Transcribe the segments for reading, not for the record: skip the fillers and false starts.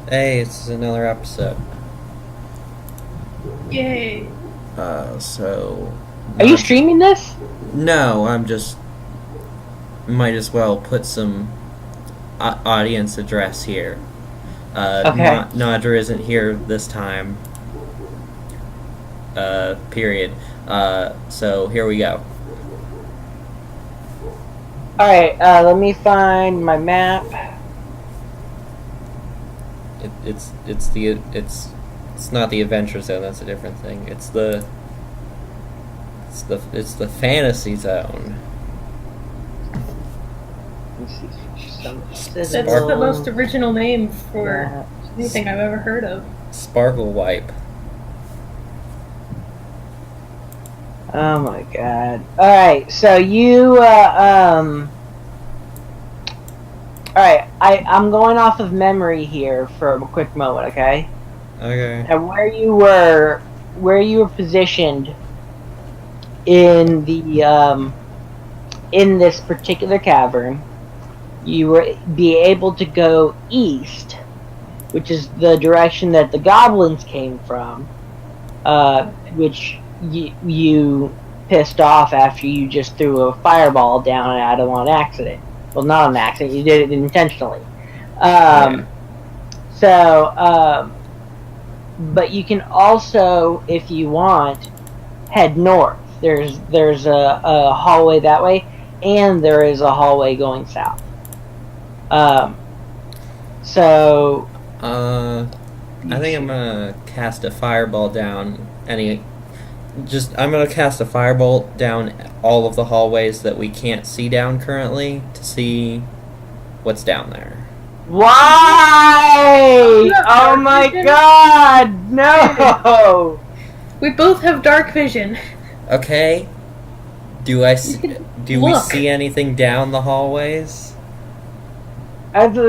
Hey, it's another episode. Yay. So. Are you Not, streaming this? no, I'm just. Might as well put some audience address here. Okay. Nadra isn't here this time. Period. So here we go. Alright, let me find my map. It's not the Adventure Zone. That's a different thing. It's the Fantasy Zone. That's the most original name for anything I've ever heard of. Sparkle Wipe. Oh my god. Alright, so you, Alright, I'm going off of memory here for a quick moment, okay? Okay. And where you were positioned in the, in this particular cavern, you would be able to go east, which is the direction that the goblins came from, which you pissed off after you just threw a fireball down at them on accident. Well, not on accident, you did it intentionally. But you can also, if you want, head north. There's a hallway that way, and there is a hallway going south. I think I'm gonna cast a fireball down I'm gonna cast a fireball down all of the hallways that we can't see down currently to see what's down there. Why? Oh my god, no! We both have dark vision. Okay. Do we see anything down the hallways? I have to,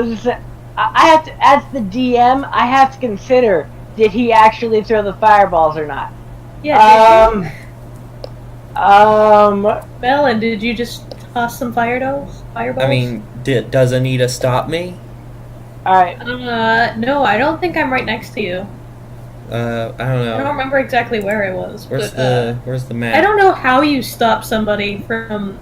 as the DM, I have to consider, did he actually throw the fireballs or not? Yeah, Well, and did you just toss some fireballs? I mean, does Anita stop me? Alright. No, I don't think I'm right next to you. I don't know. I don't remember exactly where I was. Where's the map? I don't know how you stop somebody from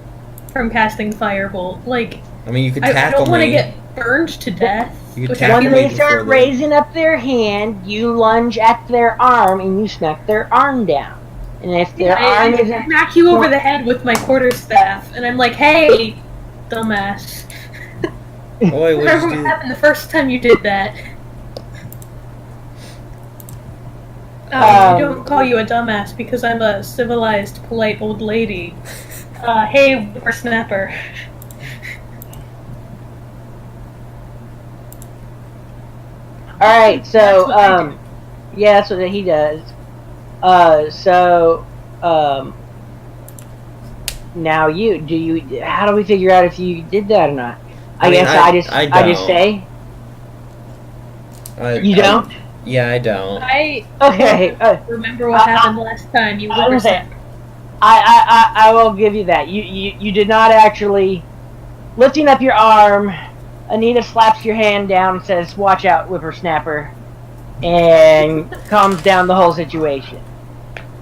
casting firebolt. Like, I mean, you could tackle me. I don't want to get burned to death. When they start raising up their hand, you lunge at their arm and you smack their arm down. And if their arm isn't... I smack you over the head with my quarterstaff, and I'm like, hey, dumbass. Boy, remember what happened the first time you did that. I don't call you a dumbass because I'm a civilized, polite old lady. Hey, whippersnapper. Alright, so, yeah, that's what he does. Now how do we figure out if you did that or not? I just say? You don't? Yeah, I don't. Okay. Remember what happened last time, you whippersnapper. I will give you that. You did not actually... Lifting up your arm, Anita slaps your hand down and says, "Watch out, whippersnapper," and calms down the whole situation.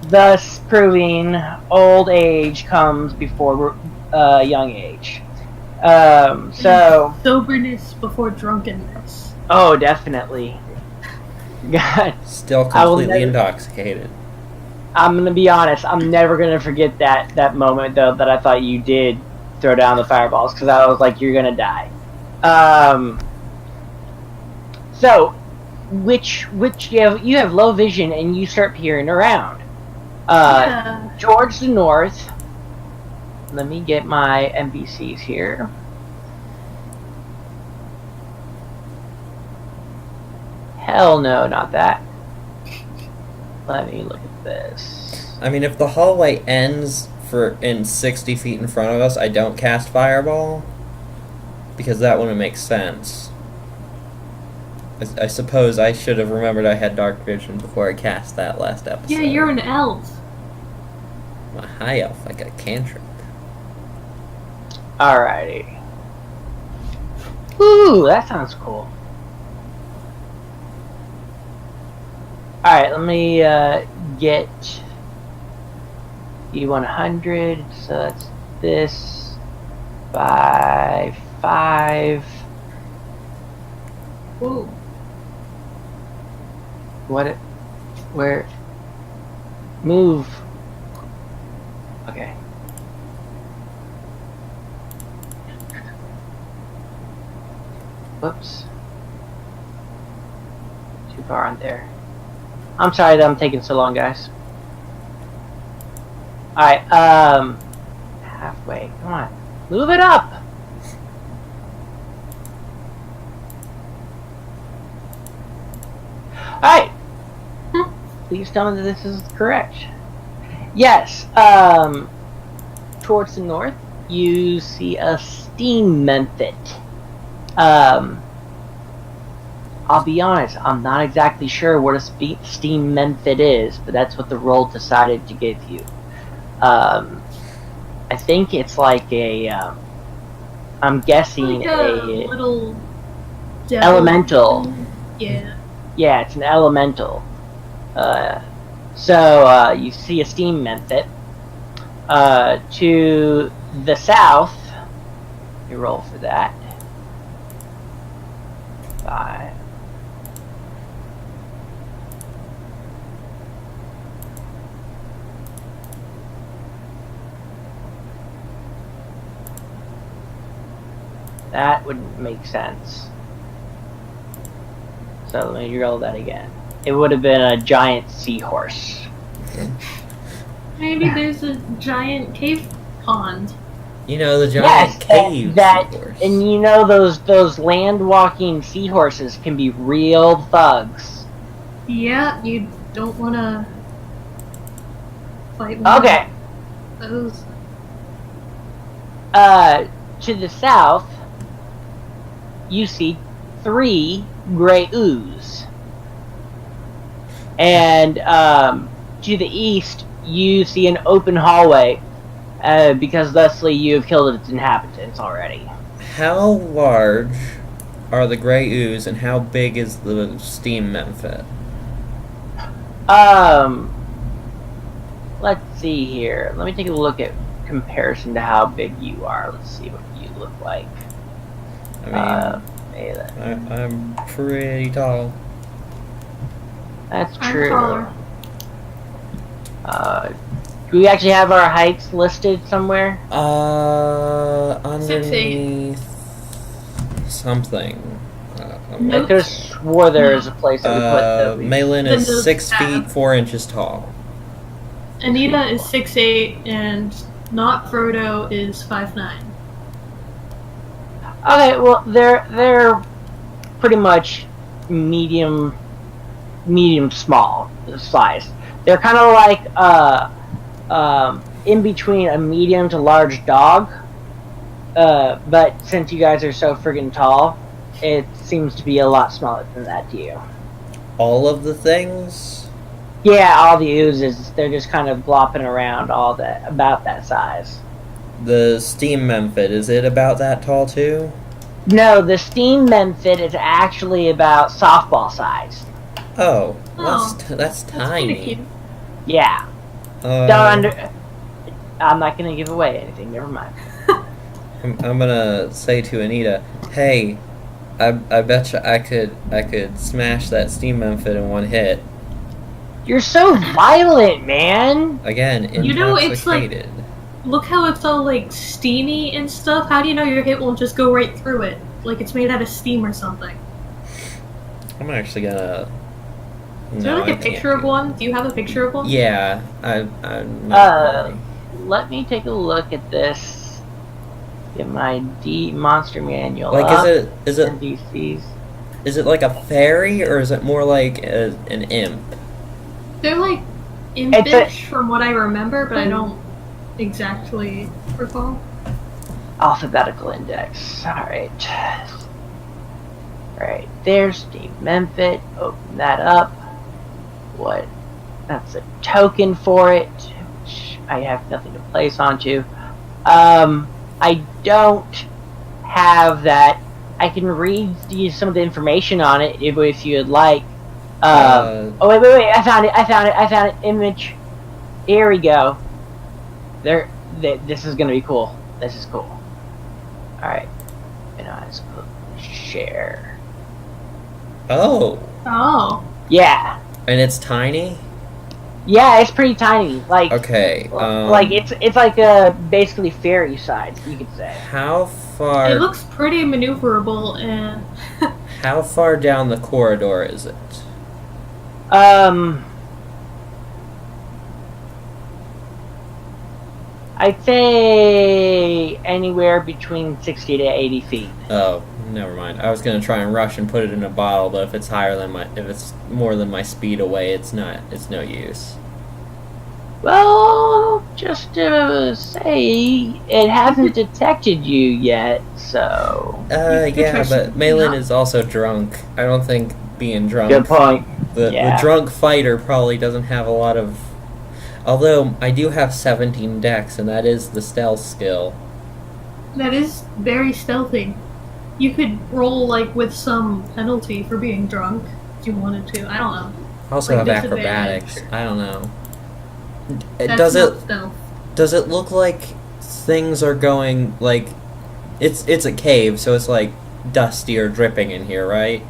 Thus proving old age comes before young age. Soberness before drunkenness. Oh, definitely. God. Still completely intoxicated. I'm gonna be honest. I'm never gonna forget that moment though that I thought you did throw down the fireballs because I was like, you're gonna die. So, which you have low vision and you start peering around. Towards the north. Let me get my NPCs here. Hell no, not that. Let me look at this. I mean, if the hallway ends in 60 feet in front of us, I don't cast fireball because that wouldn't make sense. I suppose I should have remembered I had dark vision before I cast that last episode. Yeah, you're an elf. I'm a high elf. I got a cantrip. Alrighty. Ooh, that sounds cool. Alright, let me get E100. So that's this. 5, 5. Ooh. What? Where? Move. Okay. Whoops. Too far on there. I'm sorry that I'm taking so long, guys. Alright, halfway. Come on. Move it up! Alright. Please tell me that this is correct. Yes, towards the north, you see a steam Memphit. I'll be honest, I'm not exactly sure what a steam Memphit is, but that's what the roll decided to give you. I think it's like a, I'm guessing Like a little devil. Elemental. Yeah. Yeah, it's an elemental. So you see a steam Memphit. To the south, you roll for that. 5. That would make sense. So let me roll that again. It would have been a giant seahorse. Maybe there's a giant cave pond. You know, the giant cave seahorse. And you know those land-walking seahorses can be real thugs. Yeah, you don't want to fight one Okay. of those. To the south, you see 3 gray ooze. And to the east, you see an open hallway, because thusly you have killed its inhabitants already. How large are the gray ooze, and how big is the steam Memphit? Let's see here. Let me take a look at comparison to how big you are. Let's see what you look like. I mean, I'm pretty tall. That's I'm true. taller. Do we actually have our heights listed somewhere? Underneath something. Nope. I could have swore there is a place that we put the... Malin The is notes 6 tab. feet 4 inches tall. Anita is 6'8", and not Frodo is 5'9". Okay, well, they're pretty much medium small size. They're kind of like in between a medium to large dog. But since you guys are so friggin' tall, it seems to be a lot smaller than that to you. All of the things? Yeah, all the oozes, they're just kind of glopping around about that size. The steam Memphit, is it about that tall too? No, the steam Memphit is actually about softball size. Oh, Oh, that's Pretty tiny. cute. Yeah. I'm not gonna give away anything, never mind. I'm gonna say to Anita, hey, I bet you I could smash that steam Memphit in one hit. You're so violent, man! Again, You know, it's like- intoxicated. Look how it's all like steamy and stuff. How do you know your hit won't just go right through it? Like it's made out of steam or something. I'm actually gonna. Is there like a picture of one? Do you have a picture of one? Yeah, I'm not really. Let me take a look at this. Get my monster manual Like, up. is it NPCs. is it like a fairy, or is it more like an imp? They're like impish from what I remember, but I don't exactly recall. Alphabetical index. Alright. Alright, there's Steve Memphit. Open that up. What? That's a token for it, which I have nothing to place onto. I don't have that. I can read you some of the information on it if you'd like. Oh wait! I found it! Image. Here we go. This is gonna be cool. This is cool. All right. And I just put share. Oh. Oh. Yeah. And it's tiny? Yeah, it's pretty tiny. Like Okay. like it's like a basically fairy size, you could say. How far? It looks pretty maneuverable and. How far down the corridor is it? I'd say anywhere between 60 to 80 feet. Oh, never mind. I was gonna try and rush and put it in a bottle, but if it's if it's more than my speed away, it's no use. Well, just to say, it hasn't detected you yet, so. Yeah, but Malin is also drunk. I don't think being drunk. Good point. The drunk fighter probably doesn't have a lot of. Although I do have 17 dex, and that is the stealth skill. That is very stealthy. You could roll like with some penalty for being drunk if you wanted to. I don't know. I also Like have disadvantage. acrobatics. I don't know. That's not stealth. Does it look like things are going like it's a cave, so it's like dusty or dripping in here, right?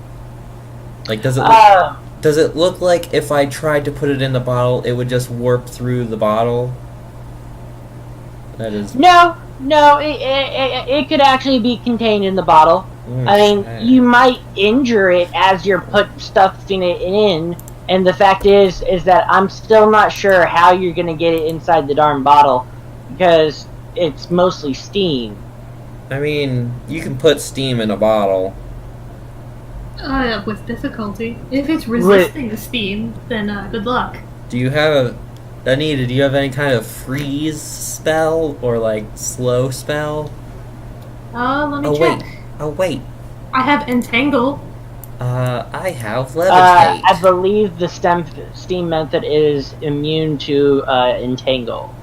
Like does it look like if I tried to put it in the bottle, it would just warp through the bottle? That is No, it could actually be contained in the bottle. I mean, you might injure it as you're stuffing it in, and the fact is that I'm still not sure how you're gonna get it inside the darn bottle, because it's mostly steam. I mean, you can put steam in a bottle. With difficulty. If it's resisting the steam, then good luck. Do you have Anita, do you have any kind of freeze spell or like slow spell? Let me check. Wait. I have entangle. I have levitate. I believe the steam method is immune to entangle.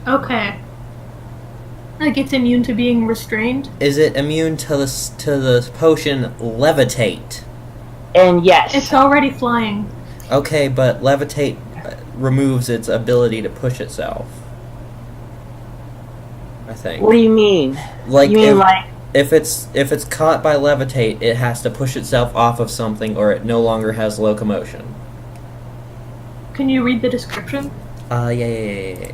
Okay. Like it's immune to being restrained. Is it immune to the potion levitate? And yes. It's already flying. Okay, but levitate removes its ability to push itself. I think. What do you mean? Like you mean if it's caught by levitate, it has to push itself off of something, or it no longer has locomotion. Can you read the description? Yeah.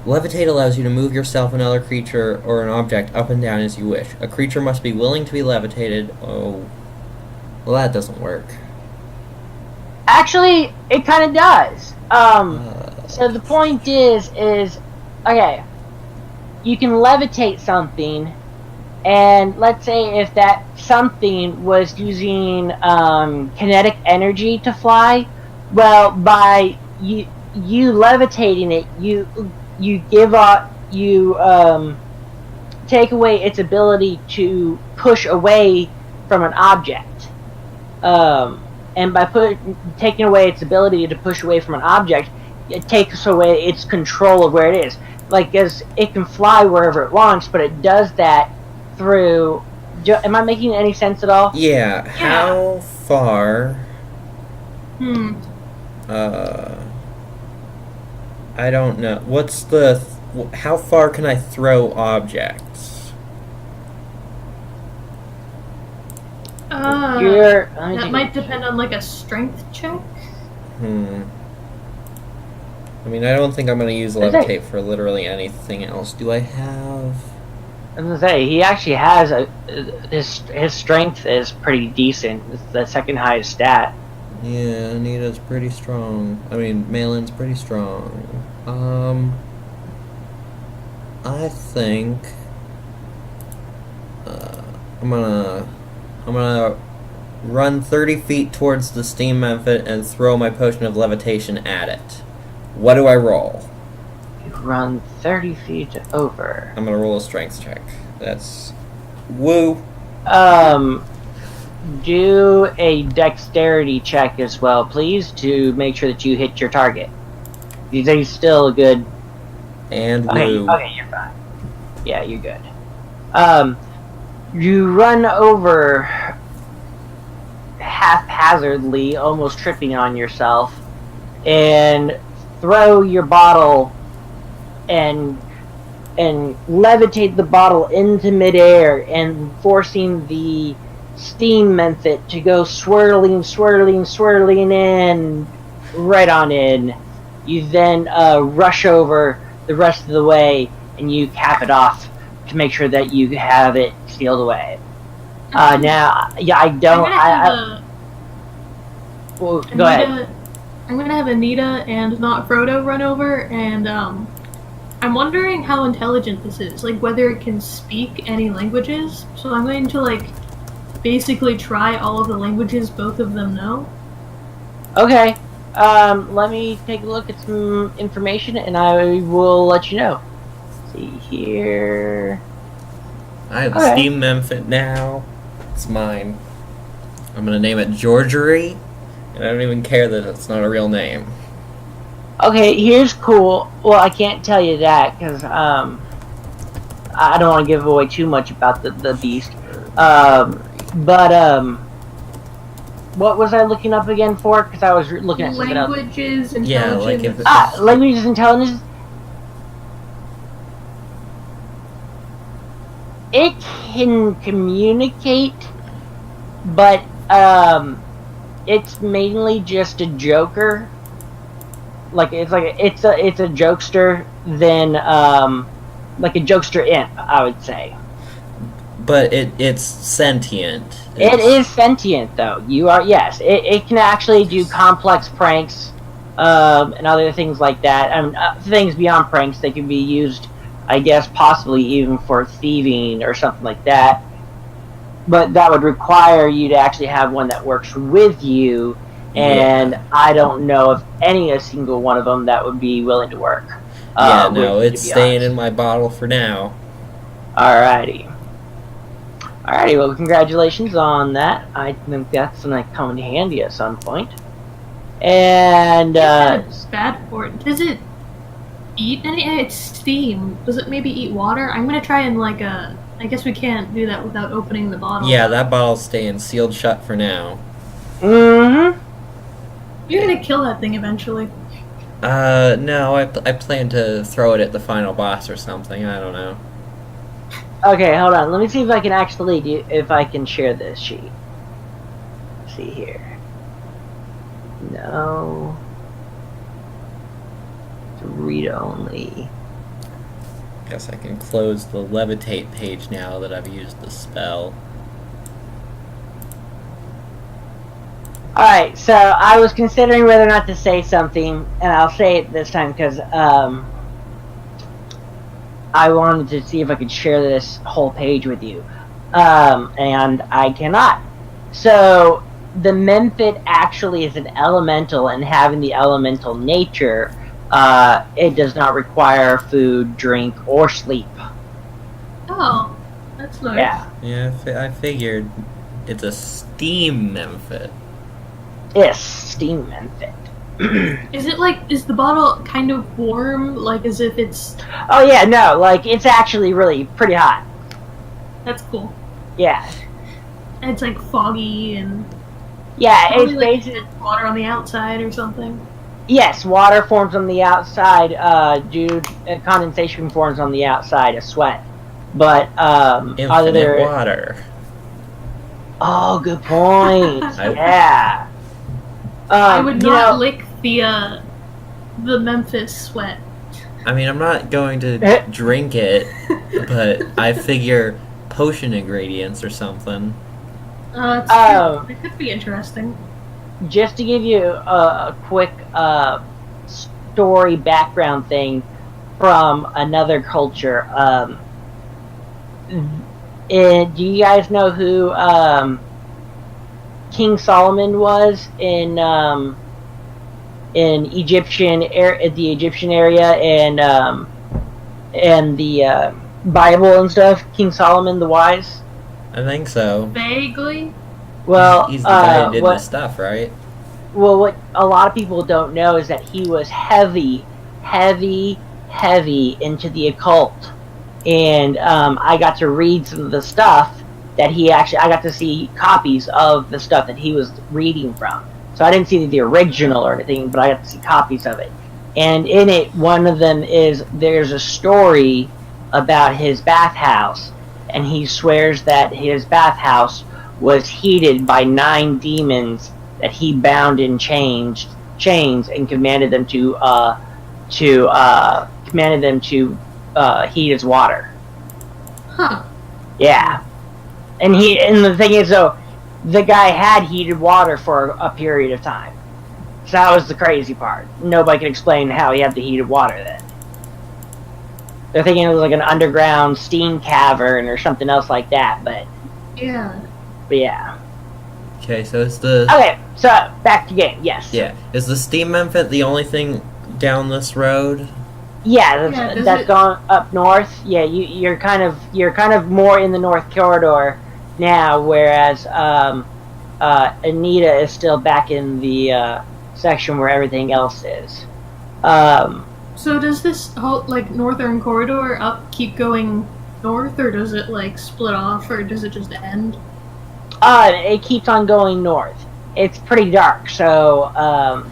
Levitate allows you to move yourself, another creature, or an object up and down as you wish. A creature must be willing to be levitated. Oh, well, that doesn't work. Actually, it kind of does. So the point is, okay, you can levitate something, and let's say if that something was using kinetic energy to fly, well, by you levitating it, you take away its ability to push away from an object. And by taking away its ability to push away from an object, it takes away its control of where it is. Like, as it can fly wherever it wants, but it does that through. Am I making any sense at all? Yeah. How far? I don't know. What's the? How far can I throw objects? That might depend on like a strength check. I mean, I don't think I'm going to use levitate for literally anything else. Do I have? I was gonna say he actually has his strength is pretty decent. It's the second highest stat. Yeah, Anita's pretty strong. I mean, Malin's pretty strong. I think I'm gonna run 30 feet towards the steam method and throw my potion of levitation at it. What do I roll? You run 30 feet over. I'm gonna roll a strength check. That's woo. Do a dexterity check as well, please, to make sure that you hit your target. He's still good. And woo. woo. Okay, you're fine. Yeah, you're good. You run over haphazardly, almost tripping on yourself, and throw your bottle and levitate the bottle into midair and forcing the steam mephit to go swirling in right on in. You then rush over the rest of the way and you cap it off to make sure that you have it sealed away. Now, yeah, I don't. Well, go ahead. I'm gonna have Anita and not Frodo run over, and I'm wondering how intelligent this is, like whether it can speak any languages. So I'm going to like basically try all of the languages both of them know. Okay. Let me take a look at some information, and I will let you know. Let's see here. I have the steam mephit now. It's mine. I'm gonna name it Georgery, and I don't even care that it's not a real name. Okay, here's cool. Well, I can't tell you that because I don't want to give away too much about the beast. What was I looking up again for? Because I was looking at something else. Languages, intelligence. Yeah, like if languages, intelligence. It can communicate, but it's mainly just a joker. It's a jokester than like a jokester imp, I would say. But it's sentient. It is sentient, though. Yes. It can actually do complex pranks and other things like that. And things beyond pranks, they can be used, I guess, possibly even for thieving or something like that. But that would require you to actually have one that works with you, and yeah. I don't know of a single one of them that would be willing to work. It's staying in my bottle for now. Alrighty, well, congratulations on that. I think that's going to come in handy at some point. And, it's bad for it. Does it eat any? It's steam. Does it maybe eat water? I'm going to try and, I guess we can't do that without opening the bottle. Yeah, that bottle's staying sealed shut for now. Mm-hmm. You're going to kill that thing eventually. No, I plan to throw it at the final boss or something. I don't know. Okay, hold on. Let me see if I can actually if I can share this sheet. Let's see here. No. To read only. Guess I can close the levitate page now that I've used the spell. Alright, so I was considering whether or not to say something, and I'll say it this time because I wanted to see if I could share this whole page with you. And I cannot. So, the mephit actually is an elemental, and having the elemental nature, it does not require food, drink, or sleep. Oh, that's nice. Yeah. Yeah, I figured. It's a steam mephit. Yes, steam mephit. Is the bottle kind of warm, as if it's... Oh yeah, no, it's actually really pretty hot. That's cool. Yeah. And it's foggy and... Yeah, it's basically... water on the outside or something. Yes, water forms on the outside, condensation forms on the outside of sweat. But, infinite water. Oh, good point. Yeah. I would not lick the Memphis sweat. I mean, I'm not going to drink it, but I figure potion ingredients or something. It could be interesting. Just to give you a quick story background thing from another culture, do you guys know who King Solomon was in Egyptian the Egyptian area and the Bible and stuff? King Solomon the Wise. I think so. Vaguely. Well, he's the guy who did this stuff, right? Well, what a lot of people don't know is that he was heavy into the occult, and I got to read some of the stuff, that I got to see copies of the stuff that he was reading from. So I didn't see the original or anything, but I got to see copies of it. And in it, one of them there's a story about his bathhouse, and he swears that his bathhouse was heated by 9 demons that he bound in chains and commanded them to heat his water. Huh. Yeah, and the thing is though, the guy had heated water for a period of time. So that was the crazy part. Nobody can explain how he had the heated water then. They're thinking it was like an underground steam cavern or something else like that, but Yeah. yeah. Okay, so is the Okay, so back to game. Yes. is the steam memphit the only thing down this road? Yeah, Yeah, that's gone up north. Yeah, you're kind of more in the north corridor now, whereas Anita is still back in the section where everything else is. So does this whole like northern corridor up keep going north, or does it like split off, or does it just end? It keeps on going north. It's pretty dark, so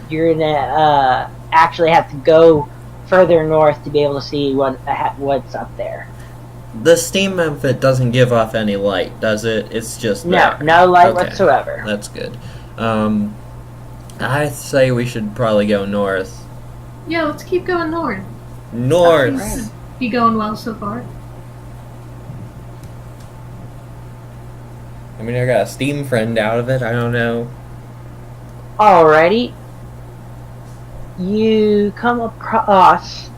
you're gonna actually have to go further north to be able to see what's up there. The steam memphit doesn't give off any light, does it? It's just there. No light Okay. whatsoever. That's good. I say we should probably go north. Yeah, let's keep going north. North. Seems to be going well so far. I mean, I got a steam friend out of it. I don't know. Alrighty. You come across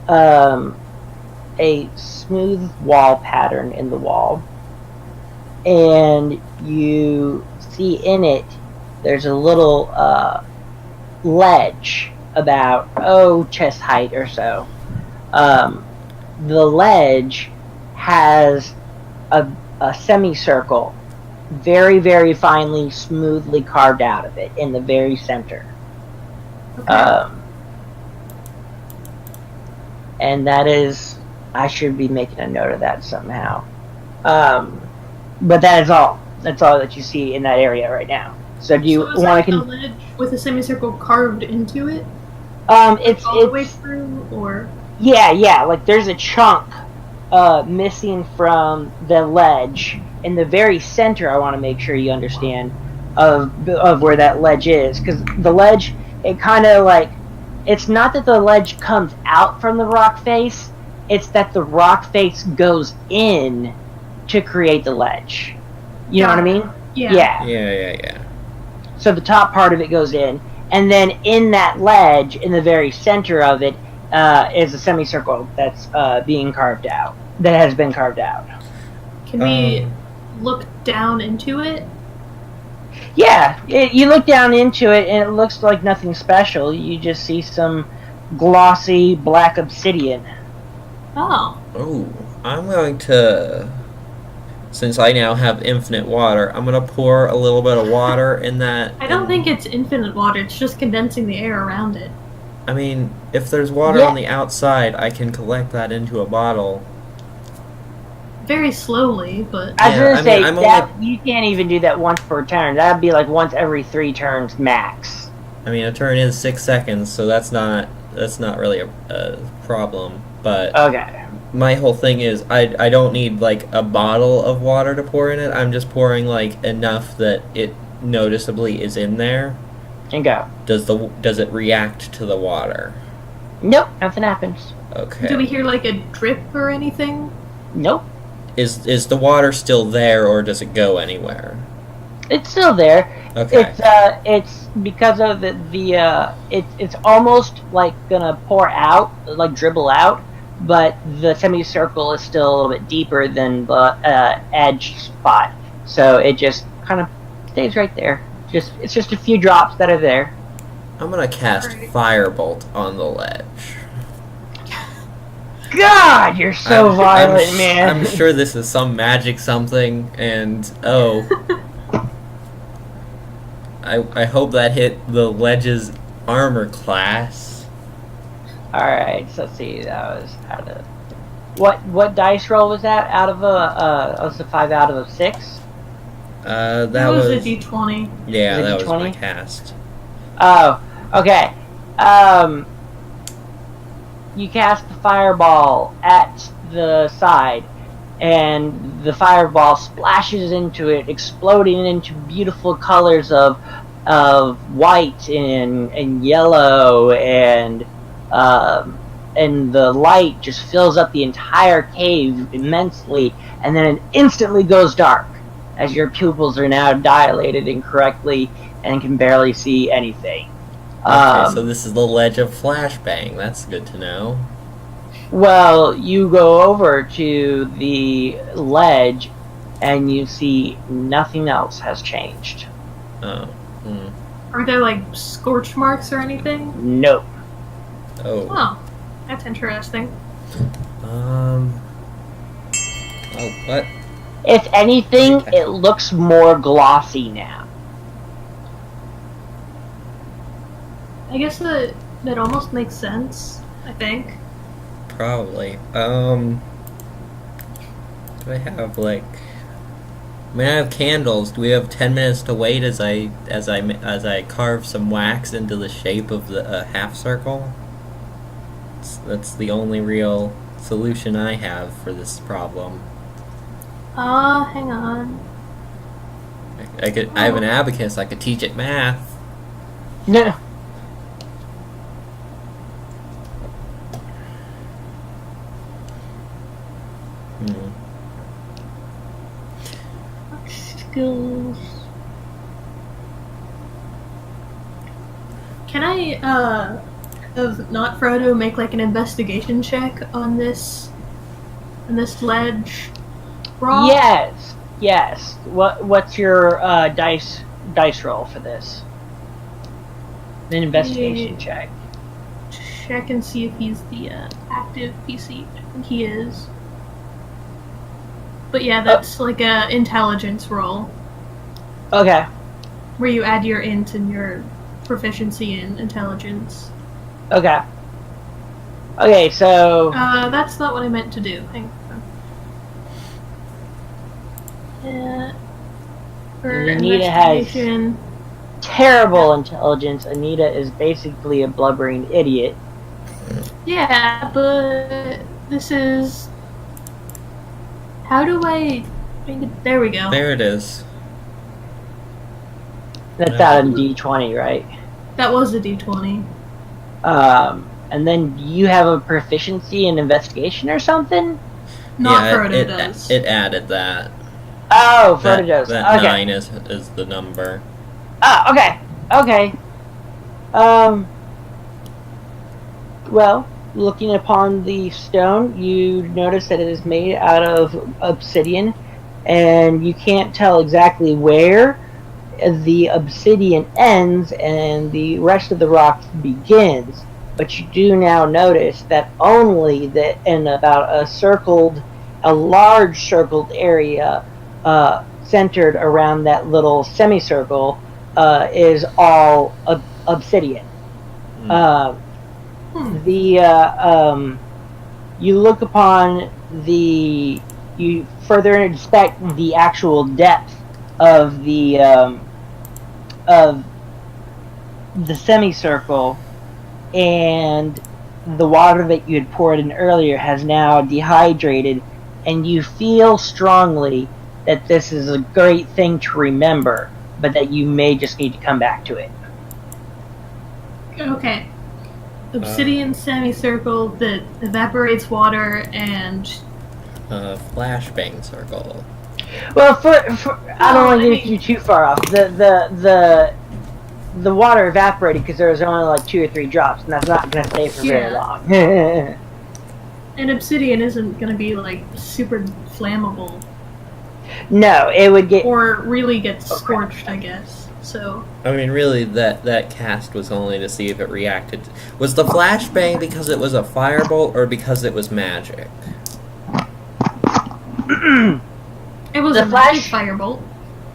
a smooth wall pattern in the wall, and you see in it there's a little ledge about chest height or so. The ledge has a semicircle very, very finely, smoothly carved out of it in the very center. Okay. And that is, I should be making a note of that somehow. But that is all. That's all that you see in that area right now. So do you so is want that to? a ledge with a semicircle carved into it It's all the way through, or yeah. Like there's a chunk missing from the ledge in the very center. I want to make sure you understand of where that ledge is, because the ledge, it kind of like, it's not that the ledge comes out from the rock face, it's that the rock face goes in to create the ledge. You know what I mean? yeah. Yeah. So the top part of it goes in, and then in that ledge, in the very center of it, is a semicircle that's being carved out. That has been carved out. Can we look down into it? Yeah, you look down into it, and it looks like nothing special. You just see some glossy black obsidian. Oh. Oh, I'm going to, since I now have infinite water, I'm going to pour a little bit of water in that. I don't think it's infinite water, it's just condensing the air around it. I mean, if there's water Yeah. on the outside, I can collect that into a bottle. Very slowly, but I was Yeah, gonna I say mean, I'm that you can't even do that once per turn. That'd be like once every 3 turns max. I mean, a turn is 6 seconds, so that's not really a problem. But Okay. my whole thing is, I don't need like a bottle of water to pour in it. I'm just pouring like enough that it noticeably is in there. And go. Does it react to the water? Nope, nothing happens. Okay. do we hear like a drip or anything? Nope. Is the water still there, or does it go anywhere? It's still there. Okay. It's because of it's almost like gonna pour out, like dribble out, but the semicircle is still a little bit deeper than the edge spot, so it just kind of stays right there. It's just a few drops that are there. I'm gonna cast Alright. Firebolt on the ledge. God, you're so violent, man. I'm sure this is some magic something, and I hope that hit the ledge's armor class. All right, so let's see. That was how to. What dice roll was that? Out of was a 5 out of a 6? That That was a was D20. yeah, Was it that was my D20? cast. Oh, okay. You cast the fireball at the side, and the fireball splashes into it, exploding into beautiful colors of white and yellow, and the light just fills up the entire cave immensely, and then it instantly goes dark as your pupils are now dilated incorrectly and can barely see anything. Okay, so this is the ledge of flashbang. That's good to know. Well, you go over to the ledge and you see nothing else has changed. Oh. Hmm. Are there like scorch marks or anything? Nope. Oh. Oh, that's interesting. Oh, what? If anything, Okay. it looks more glossy now. I guess that almost makes sense. I think. Probably. Do I have like? I mean, I have candles. Do we have 10 minutes to wait as I carve some wax into the shape of the half circle? That's the only real solution I have for this problem. Hang on. I have an abacus. I could teach it math. No. Hmm. Skills. Can I, of not Frodo, make like an investigation check on this ledge? Rock? Yes. What's your dice roll for this? An investigation check. Check and see if he's the active PC. I think he is. But yeah, that's like a intelligence roll Okay. where you add your int and your proficiency in intelligence. Okay. Okay, so That's not what I meant to do. Hang on. For Anita has- investigation. terrible intelligence. Anita is basically a blubbering idiot. Yeah, but this is. How do I? There we go. There it is. That's out of D20, right? That was a D20. And then you have a proficiency in investigation or something? Not yeah, Frodo it, does. It added that. Oh, Frodo does. That Okay. 9 is the number. Ah, okay. Well, looking upon the stone, you notice that it is made out of obsidian, and you can't tell exactly where the obsidian ends and the rest of the rock begins. But you do now notice that only that in about a large circled area centered around that little semicircle is all obsidian. You look upon you further inspect the actual depth of the semicircle, and the water that you had poured in earlier has now dehydrated, and you feel strongly that this is a great thing to remember, but that you may just need to come back to it. Okay. Obsidian semicircle that evaporates water and. Flashbang circle. Well, I don't want to get you too far off. The water evaporated because there was only like 2 or 3 drops, and that's not going to stay for very long. And obsidian isn't going to be like super flammable. No, it would get. Or really get scorched, I guess. So. I mean, really, that cast was only to see if it reacted. Was the flashbang because it was a firebolt, or because it was magic? It was The a magic flash- firebolt.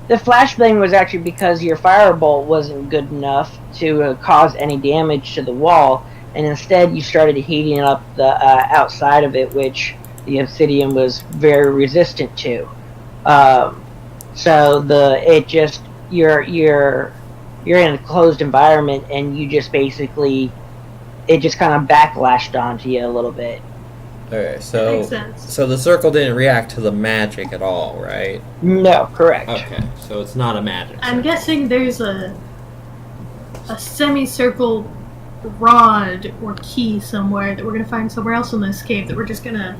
The flashbang was actually because your firebolt wasn't good enough to cause any damage to the wall, and instead you started heating up the outside of it, which the obsidian was very resistant to. So you're in a closed environment, and you just basically it just kind of backlashed onto you a little bit. Okay, Makes so sense. so the circle didn't react to the magic at all, right? No, correct. Okay, so it's not a magic. I'm circle. guessing there's a semicircle rod or key somewhere that we're gonna find somewhere else in this cave that we're just gonna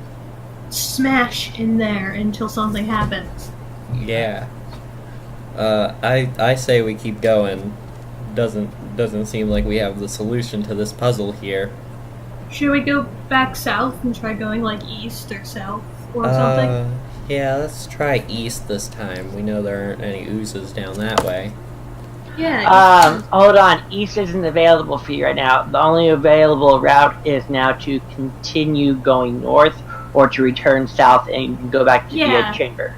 smash in there until something happens. Yeah. I say we keep going. Doesn't seem like we have the solution to this puzzle here. Should we go back south and try going like east or south or something? Yeah, let's try east this time. We know there aren't any oozes down that way. Yeah. Hold on. East isn't available for you right now. The only available route is now to continue going north or to return south and go back to Yeah. the chamber.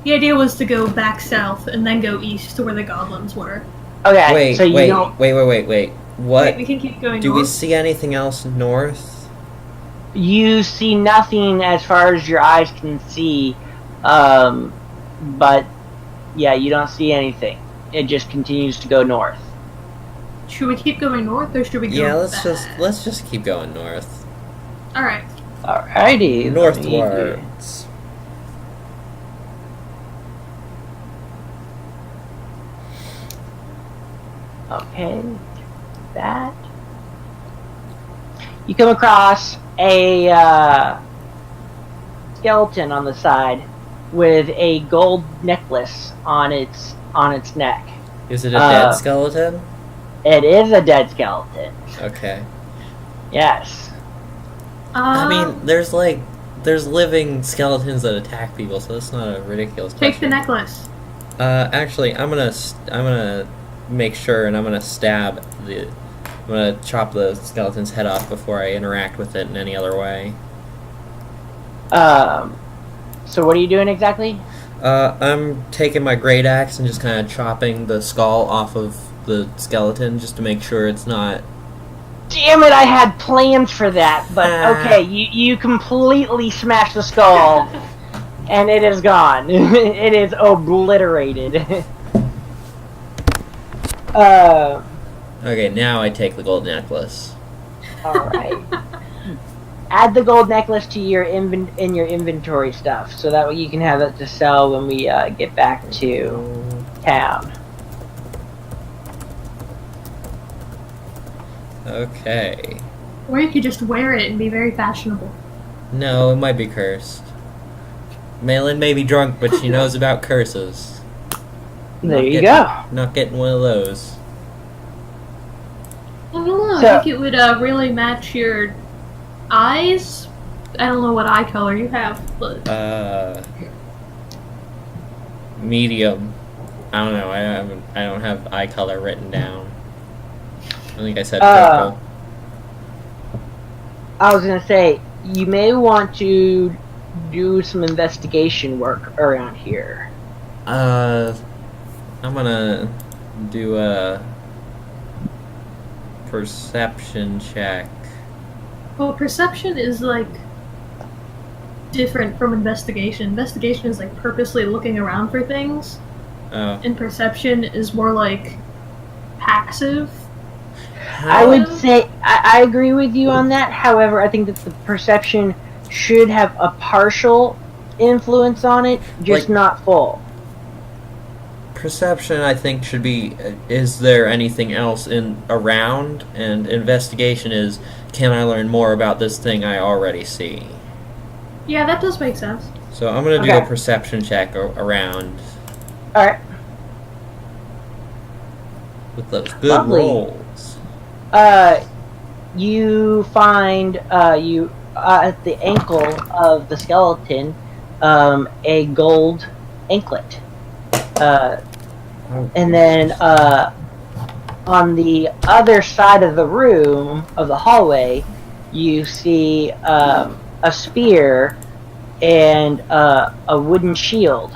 The idea was to go back south and then go east to where the goblins were. Okay, Wait, so you wait, don't. wait. What? Wait, we can keep going Do we north. see anything else north? You see nothing as far as your eyes can see, but yeah, you don't see anything. It just continues to go north. Should we keep going north or should we go Yeah, back? let's just keep going north. Alright. Alrighty. Northwards. Okay, that. You come across a skeleton on the side with a gold necklace on its neck. Is it a dead skeleton? It is a dead skeleton. Okay. Yes. I mean, there's living skeletons that attack people, so that's not a ridiculous take the question. necklace. Actually, I'm gonna make sure, and I'm gonna I'm gonna chop the skeleton's head off before I interact with it in any other way. So what are you doing exactly? I'm taking my great axe and just kind of chopping the skull off of the skeleton just to make sure it's not. Damn it! I had plans for that, but okay, you completely smashed the skull, and it is gone. It is obliterated. Okay, now I take the gold necklace. All right. Add the gold necklace to your in your inventory stuff, so that way you can have it to sell when we get back to town. Okay. Or you could just wear it and be very fashionable. No, it might be cursed. Malin may be drunk, but she knows about curses. There you go. Not getting one of those. I don't know, So- I think it would really match your eyes. I don't know what eye color you have, but Medium. I don't know. I don't have eye color written down. I think I said purple. I was gonna say you may want to do some investigation work around here. I'm gonna do a perception check. well, perception is like different from investigation. Investigation is like purposely looking around for things, Oh. and perception is more like passive. I would say I agree with you on that. However, I think that the perception should have a partial influence on it, just Like- not full. Perception, I think, should be, is there anything else around? And investigation is, can I learn more about this thing I already see? Yeah, that does make sense. So I'm going to do Okay. a perception check around All right. with those good Lovely. rolls. You find you at the ankle of the skeleton a gold anklet. And then on the other side of the room, of the hallway, you see a spear and a wooden shield.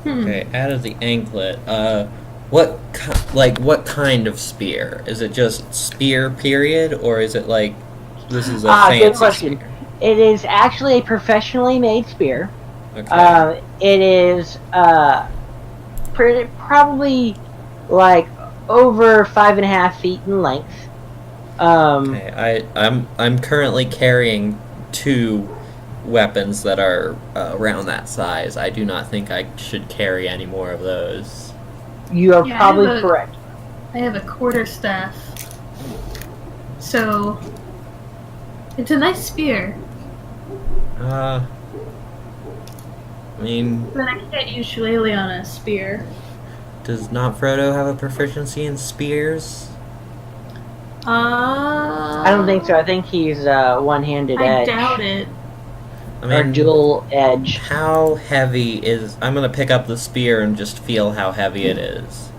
Okay, out of the anklet, what kind of spear? Is it just spear, period, or is it like this is a Good fancy question. spear? It is actually a professionally made spear. Okay. It is probably like over 5.5 feet in length. Okay. I'm currently carrying 2 weapons that are around that size. I do not think I should carry any more of those. You are Yeah, probably I have a- correct. I have a quarterstaff. So it's a nice spear, I mean, but I can't use Shillelagh on a spear. does not Frodo have a proficiency in spears? I don't think so. I think he's one-handed I edge doubt it. I or mean, dual edge. how heavy is... I'm gonna pick up the spear and just feel how heavy it is.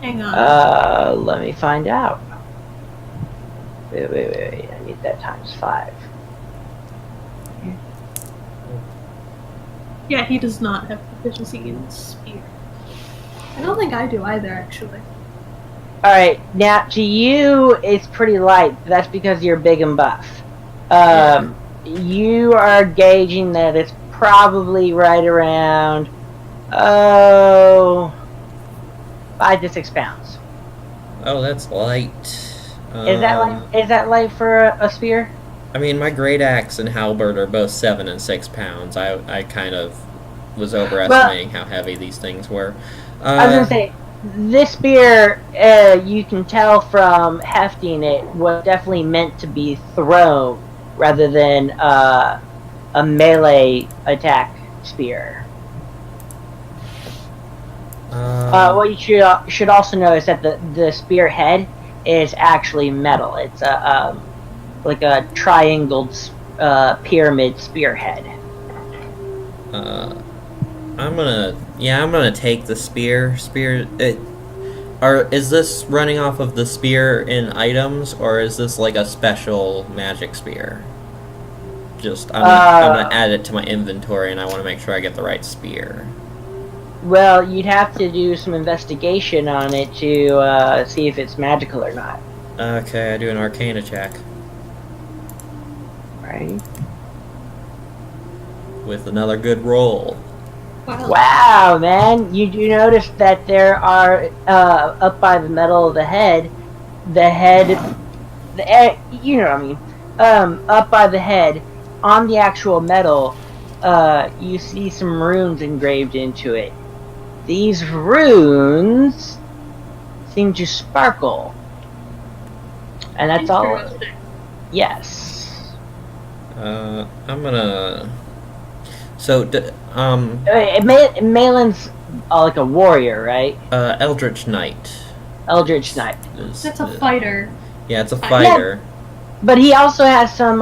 Hang on. Let me find out. Wait. I need that times 5. Yeah, he does not have proficiency in spear. I don't think I do either, actually. Alright, now to you, it's pretty light. But that's because you're big and buff. You are gauging that it's probably right around, 5 to 6 pounds. Oh, that's light. Is that light for a spear? I mean, my great axe and halberd are both 7 and 6 pounds. I kind of was overestimating how heavy these things were. I was gonna say, this spear, you can tell from hefting it, was definitely meant to be thrown rather than a melee attack spear. What you should also know is that the spear head is actually metal. It's like a triangled pyramid spearhead. I'm gonna take the spear. Is this running off of the spear in items, or is this like a special magic spear? I'm gonna add it to my inventory, and I want to make sure I get the right spear. Well, you'd have to do some investigation on it to see if it's magical or not. Okay, I do an Arcana check Right. with another good roll. Wow, man! You do notice that there are up by the metal of the head, you know what I mean. Up by the head, on the actual metal, you see some runes engraved into it. These runes seem to sparkle, and that's all. Interesting. Yes. I'm gonna. So, Malin's like a warrior, right? Eldritch Knight. Eldritch Knight. That's a fighter. Yeah, it's a fighter. But he also has some.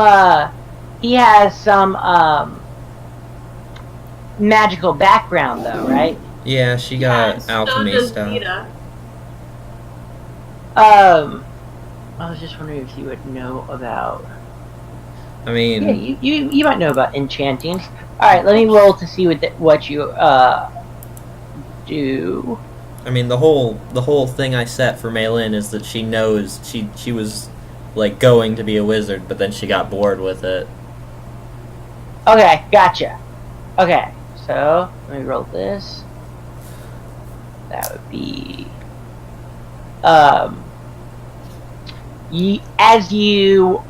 Magical background, though, right? Yeah, she got alchemy so does stuff. Nita. I was just wondering if you would know about. I mean, Yeah, you might know about enchantings. All right, let me roll to see what you do. I mean, the whole thing I set for Maylin is that she knows she was like going to be a wizard, but then she got bored with it. Okay, gotcha. Okay, so let me roll this. That would be as you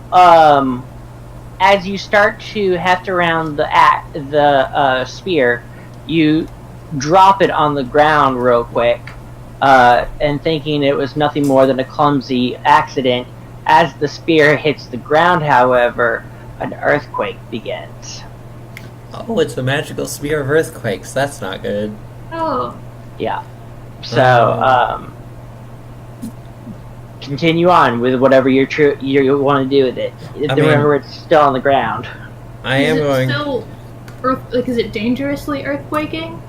start to heft around the spear, you drop it on the ground real quick, and thinking it was nothing more than a clumsy accident. As the spear hits the ground, however, an earthquake begins. Oh, it's the magical spear of earthquakes. That's not good. Oh, Yeah. So, continue on with whatever you want to do with it. Remember, it's still on the ground. I am going. Still is it dangerously earthquaking?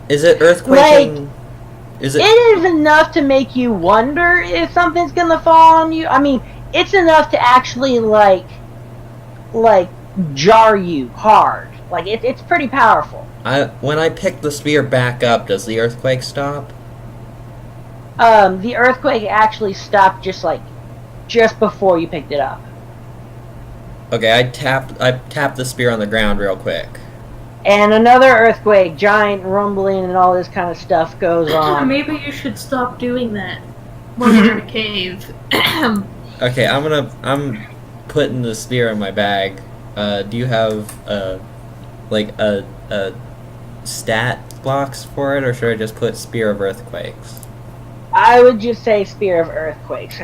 Is it earthquaking? Is it? It is enough to make you wonder if something's gonna fall on you. I mean, it's enough to actually like jar you hard. Like it's pretty powerful. When I pick the spear back up, does the earthquake stop? The earthquake actually stopped just before you picked it up. Okay, I tapped the spear on the ground real quick. And another earthquake, giant rumbling, and all this kind of stuff goes on. Maybe you should stop doing that when we're in a cave. Okay, I'm putting the spear in my bag. Do you have like a stat blocks for it, or should I just put Spear of Earthquakes? I would just say Spear of Earthquakes. Okay,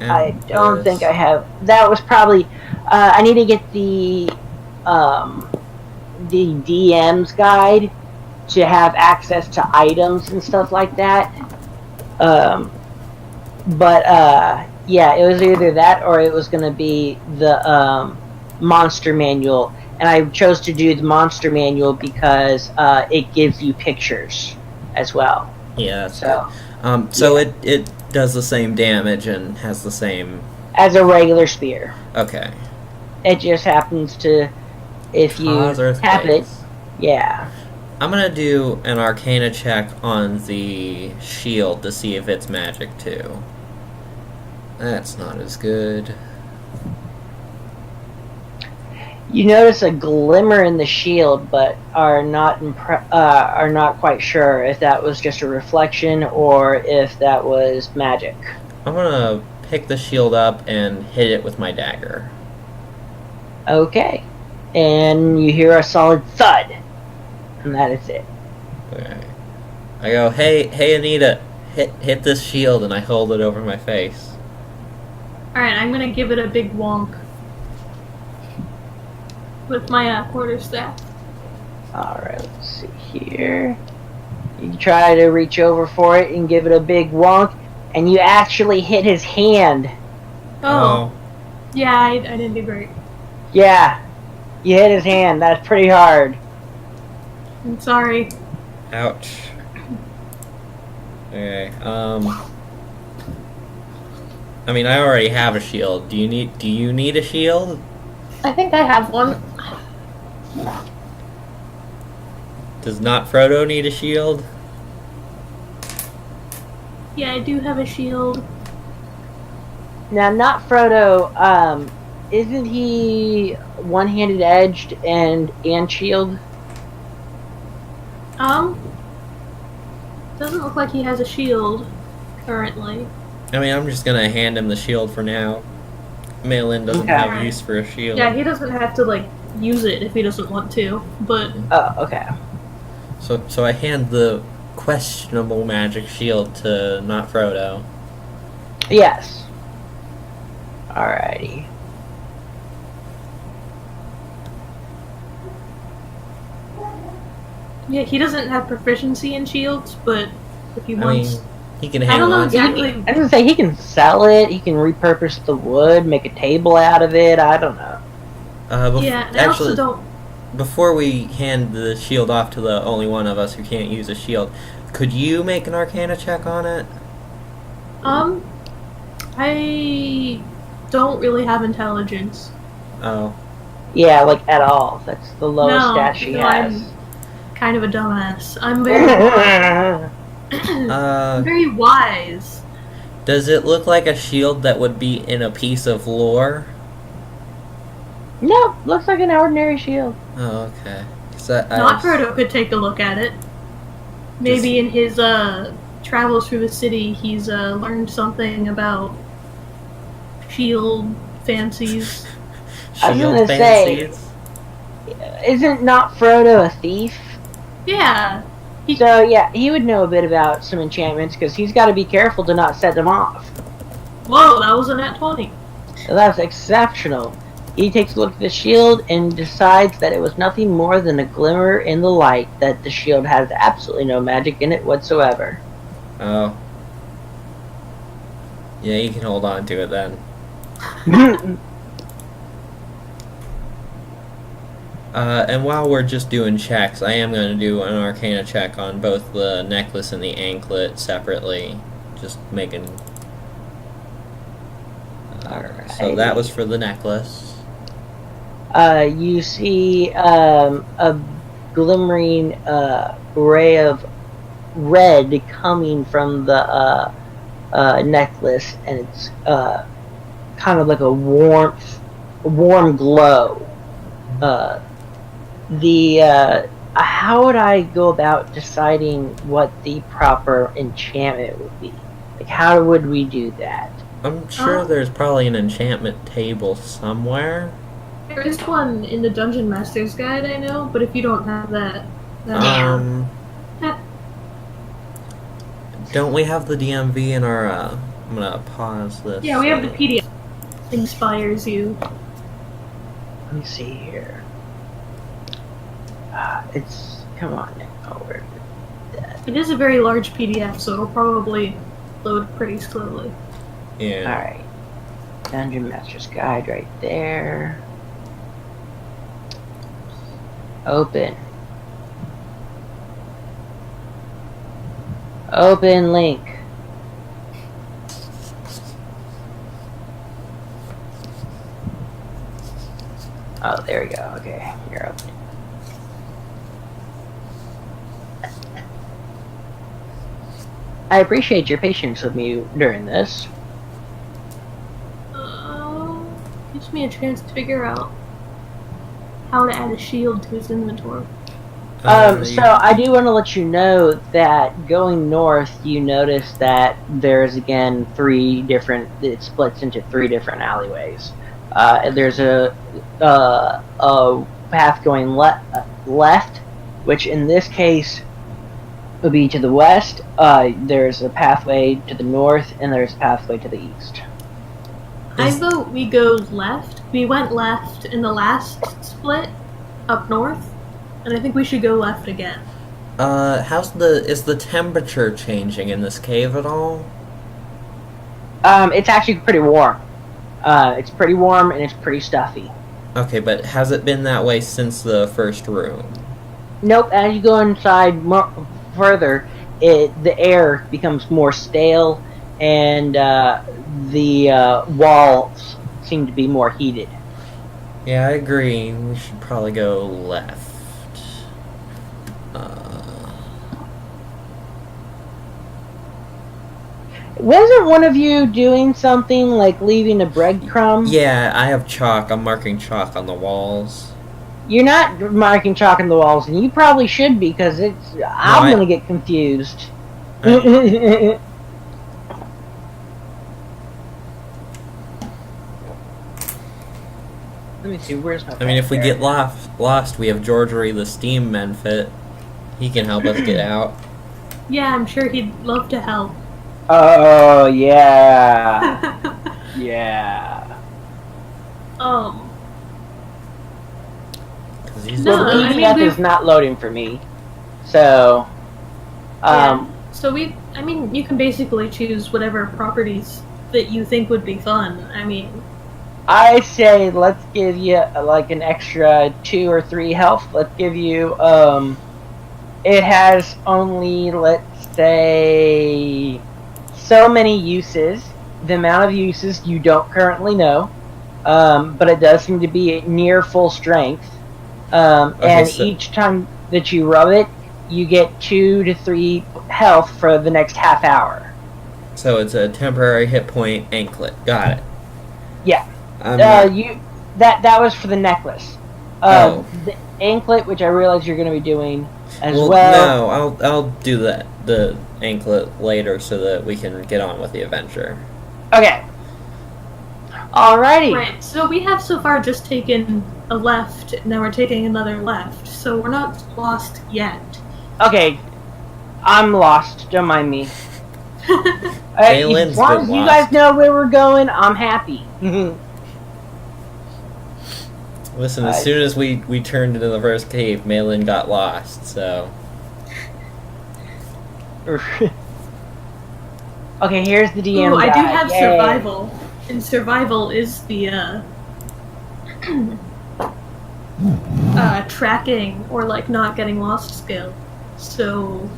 I don't think I have. That was probably. I need to get the DM's guide to have access to items and stuff like that. Yeah, it was either that or it was going to be the monster manual. And I chose to do the monster manual because it gives you pictures as well. Yeah, that's So, good. So it does the same damage and has the same. as a regular spear. Okay. It just happens to, if you Cause tap it, earthquakes. yeah. I'm gonna do an Arcana check on the shield to see if it's magic too. That's not as good. You notice a glimmer in the shield, but are not quite sure if that was just a reflection or if that was magic. I'm gonna pick the shield up and hit it with my dagger. Okay, and you hear a solid thud, and that is it. Okay. I go, hey Anita, hit this shield, and I hold it over my face. Alright, I'm gonna give it a big wonk. With my quarterstaff. Alright, let's see here. You try to reach over for it and give it a big wonk, and you actually hit his hand. Oh. Yeah, I didn't do great. Yeah, you hit his hand. That's pretty hard. I'm sorry. Ouch. Okay, I mean, I already have a shield. Do you need a shield? I think I have one. Does not Frodo need a shield? Yeah, I do have a shield. Now, not Frodo. Isn't he one-handed edged and shield? Doesn't look like he has a shield currently. I mean, I'm just gonna hand him the shield for now. Malin doesn't Okay. have use for a shield. Yeah, he doesn't have to like use it if he doesn't want to, but Oh, okay. So I hand the questionable magic shield to not Frodo. Yes. Alrighty. yeah, he doesn't have proficiency in shields, but if he I wants mean, he can I hang don't know on. exactly. I was gonna say he can sell it. He can repurpose the wood, make a table out of it. I don't know. Yeah, and I also actually, don't before we hand the shield off to the only one of us who can't use a shield, could you make an Arcana check on it? I don't really have intelligence. Oh. Yeah, like at all. That's the lowest No, stat she no, has. I'm kind of a dumbass. I'm very I'm very wise. Does it look like a shield that would be in a piece of lore? No, looks like an ordinary shield. Oh, okay. 'Cause Not Frodo could take a look at it. Maybe in his travels through the city, he's learned something about shield fancies. I was Shield gonna say- fancies? Isn't not Frodo a thief? Yeah, So yeah, he would know a bit about some enchantments because he's got to be careful to not set them off. whoa, that was a nat 20. So that's exceptional. He takes a look at the shield and decides that it was nothing more than a glimmer in the light, that the shield has absolutely no magic in it whatsoever. Oh. Yeah, you can hold on to it then. And while we're just doing checks, I am going to do an Arcana check on both the necklace and the anklet separately. Just making... So that was for the necklace. You see a glimmering ray of red coming from the necklace, and it's kind of like a warmth warm glow. How would I go about deciding what the proper enchantment would be? Like, how would we do that? I'm sure there's probably an enchantment table somewhere. There is one in the Dungeon Master's Guide, I know, but if you don't have that, Don't we have the DMV in our, I'm gonna pause this. yeah, we have the PDF. Inspires you. Let me see here. Come on now. Where did that? It is a very large PDF, so it'll probably load pretty slowly. Yeah. Alright. Dungeon Master's Guide right there. Open. Open link. Oh, there we go. Okay, you're open. I appreciate your patience with me during this. Gives me a chance to figure out how to add a shield to his inventory. So I do want to let you know that going north, you notice that there's again it splits into 3 different alleyways. There's a path going left, which in this case would be to the west. There's a pathway to the north, and there's a pathway to the east. I vote we go left. We went left in the last split up north, and I think we should go left again. Is the temperature changing in this cave at all? It's actually pretty warm. It's pretty warm and it's pretty stuffy. Okay, but has it been that way since the first room? Nope. As you go inside further, the air becomes more stale, and the walls seem to be more heated. Yeah, I agree. We should probably go left. Wasn't one of you doing something like leaving a breadcrumb? Yeah, I have chalk. I'm marking chalk on the walls. You're not marking chalk on the walls, and you probably should be, because I'm gonna get confused. Let me see, where's my... I mean, if we get lost, we have Georgery the Steam Menfit. He can help us get out. Yeah, I'm sure he'd love to help. Oh, yeah. Yeah. Cause he's Well, the I mean, PDF is not loading for me. So, yeah. So you can basically choose whatever properties that you think would be fun. I mean, I say let's give you like an extra 2 or 3 health. Let's give you, it has only, let's say, so many uses. The amount of uses you don't currently know, but it does seem to be near full strength. And each time that you rub it, you get 2 to 3 health for the next half hour. So it's a temporary hit point anklet. Got it. Yeah. That was for the necklace. The anklet, which I realize you're going to be doing as well. No, I'll do the anklet later so that we can get on with the adventure. Okay. Alrighty. right. So we have so far just taken a left, and now we're taking another left. So we're not lost yet. Okay. I'm lost. Don't mind me. Baylin's As long as been you lost. guys know where we're going, I'm happy. Listen, as soon as we turned into the first cave, Malin got lost, so... Okay, here's the DM Ooh, I do guide. have Yay. survival, and survival is the tracking or like not getting lost skill. So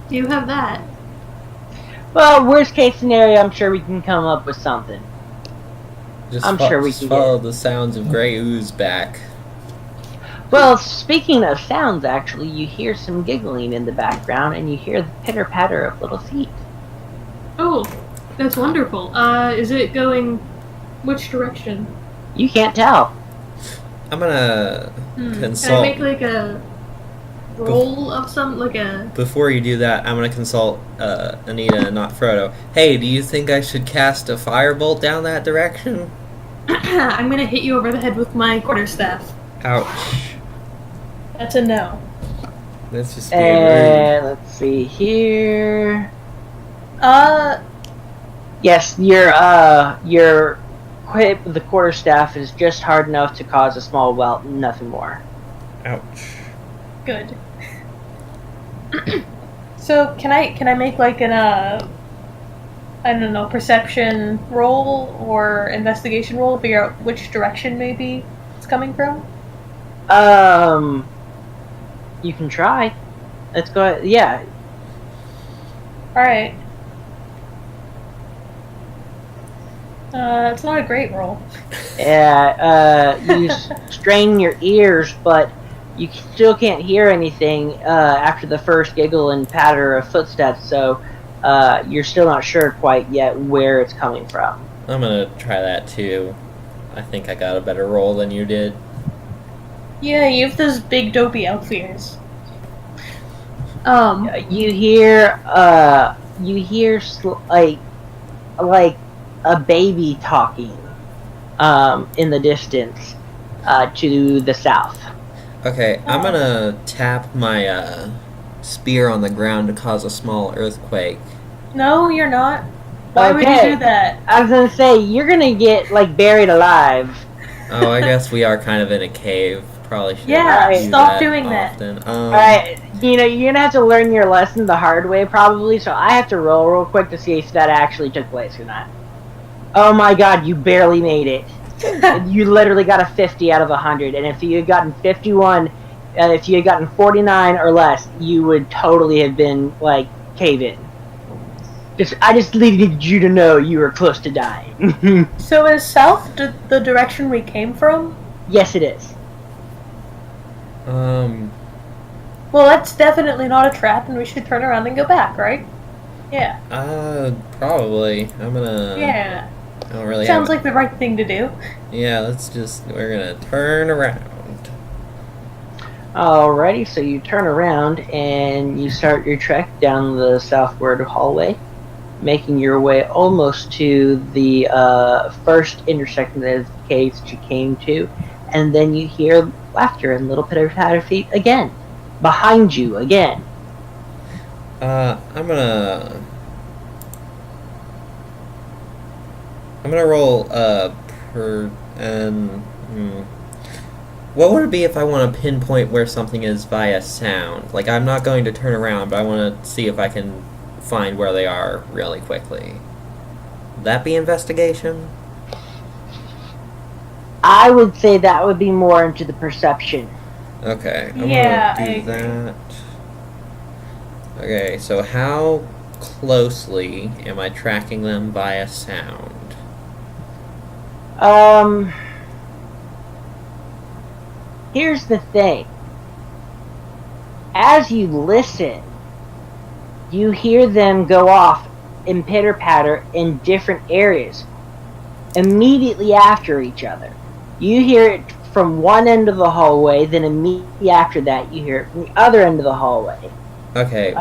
you have that. Well, worst case scenario, I'm sure we can come up with something. Sure we just can follow the sounds of Grey Ooze back. Well, speaking of sounds, actually, you hear some giggling in the background, and you hear the pitter-patter of little feet. Oh, that's wonderful. Is it going Which direction? You can't tell. I'm gonna Can I consult. make like a roll of some, like a... Before you do that, I'm gonna consult Anita and not Frodo. Hey, do you think I should cast a firebolt down that direction? I'm gonna hit you over the head with my quarterstaff. Ouch. That's a no. That's just being And let's see here. Uh, Yes, your hit with the quarterstaff is just hard enough to cause a small welt, nothing more. rude. Ouch. good. So can I make like an I don't know, perception roll or investigation roll to figure out which direction maybe it's coming from? You can try. Let's go ahead. Yeah. Alright. It's not a great roll. You strain your ears, but you still can't hear anything after the first giggle and patter of footsteps, so you're still not sure quite yet where it's coming from. I'm gonna try that too. I think I got a better roll than you did. Yeah, you have those big dopey elf ears. You hear like a baby talking in the distance to the south. Okay, I'm gonna tap my spear on the ground to cause a small earthquake. No, you're not. Why would Okay. you do that? I was gonna say you're gonna get like buried alive. Oh, I guess we are kind of in a cave. Probably should Yeah, do stop that doing that. often. Alright, you're gonna have to learn your lesson the hard way probably, so I have to roll real quick to see if that actually took place or not. Oh my god, you barely made it. You literally got a 50 out of 100, and if you had gotten 51, if you had gotten 49 or less, you would totally have been, like, cave-in. I just needed you to know you were close to dying. So is south the direction we came from? Yes, it is. Well, that's definitely not a trap, and we should turn around and go back, right? Yeah. Probably. I'm gonna. Yeah. I don't really Sounds have. like the right thing to do. Yeah, we're gonna turn around. Alrighty, so you turn around and you start your trek down the southward hallway, making your way almost to the first intersection of the caves that you came to, and then you hear laughter and little pitter-patter feet again, behind you again. I'm gonna roll what would it be if I want to pinpoint where something is via sound? Like, I'm not going to turn around, but I want to see if I can find where they are really quickly. Would that be investigation? I would say that would be more into the perception. Okay, I'm Yeah, gonna I do agree. that. Okay, so how closely am I tracking them via sound? Here's the thing. As you listen, you hear them go off in pitter-patter in different areas, immediately after each other. You hear it from one end of the hallway, then immediately after that you hear it from the other end of the hallway. Okay,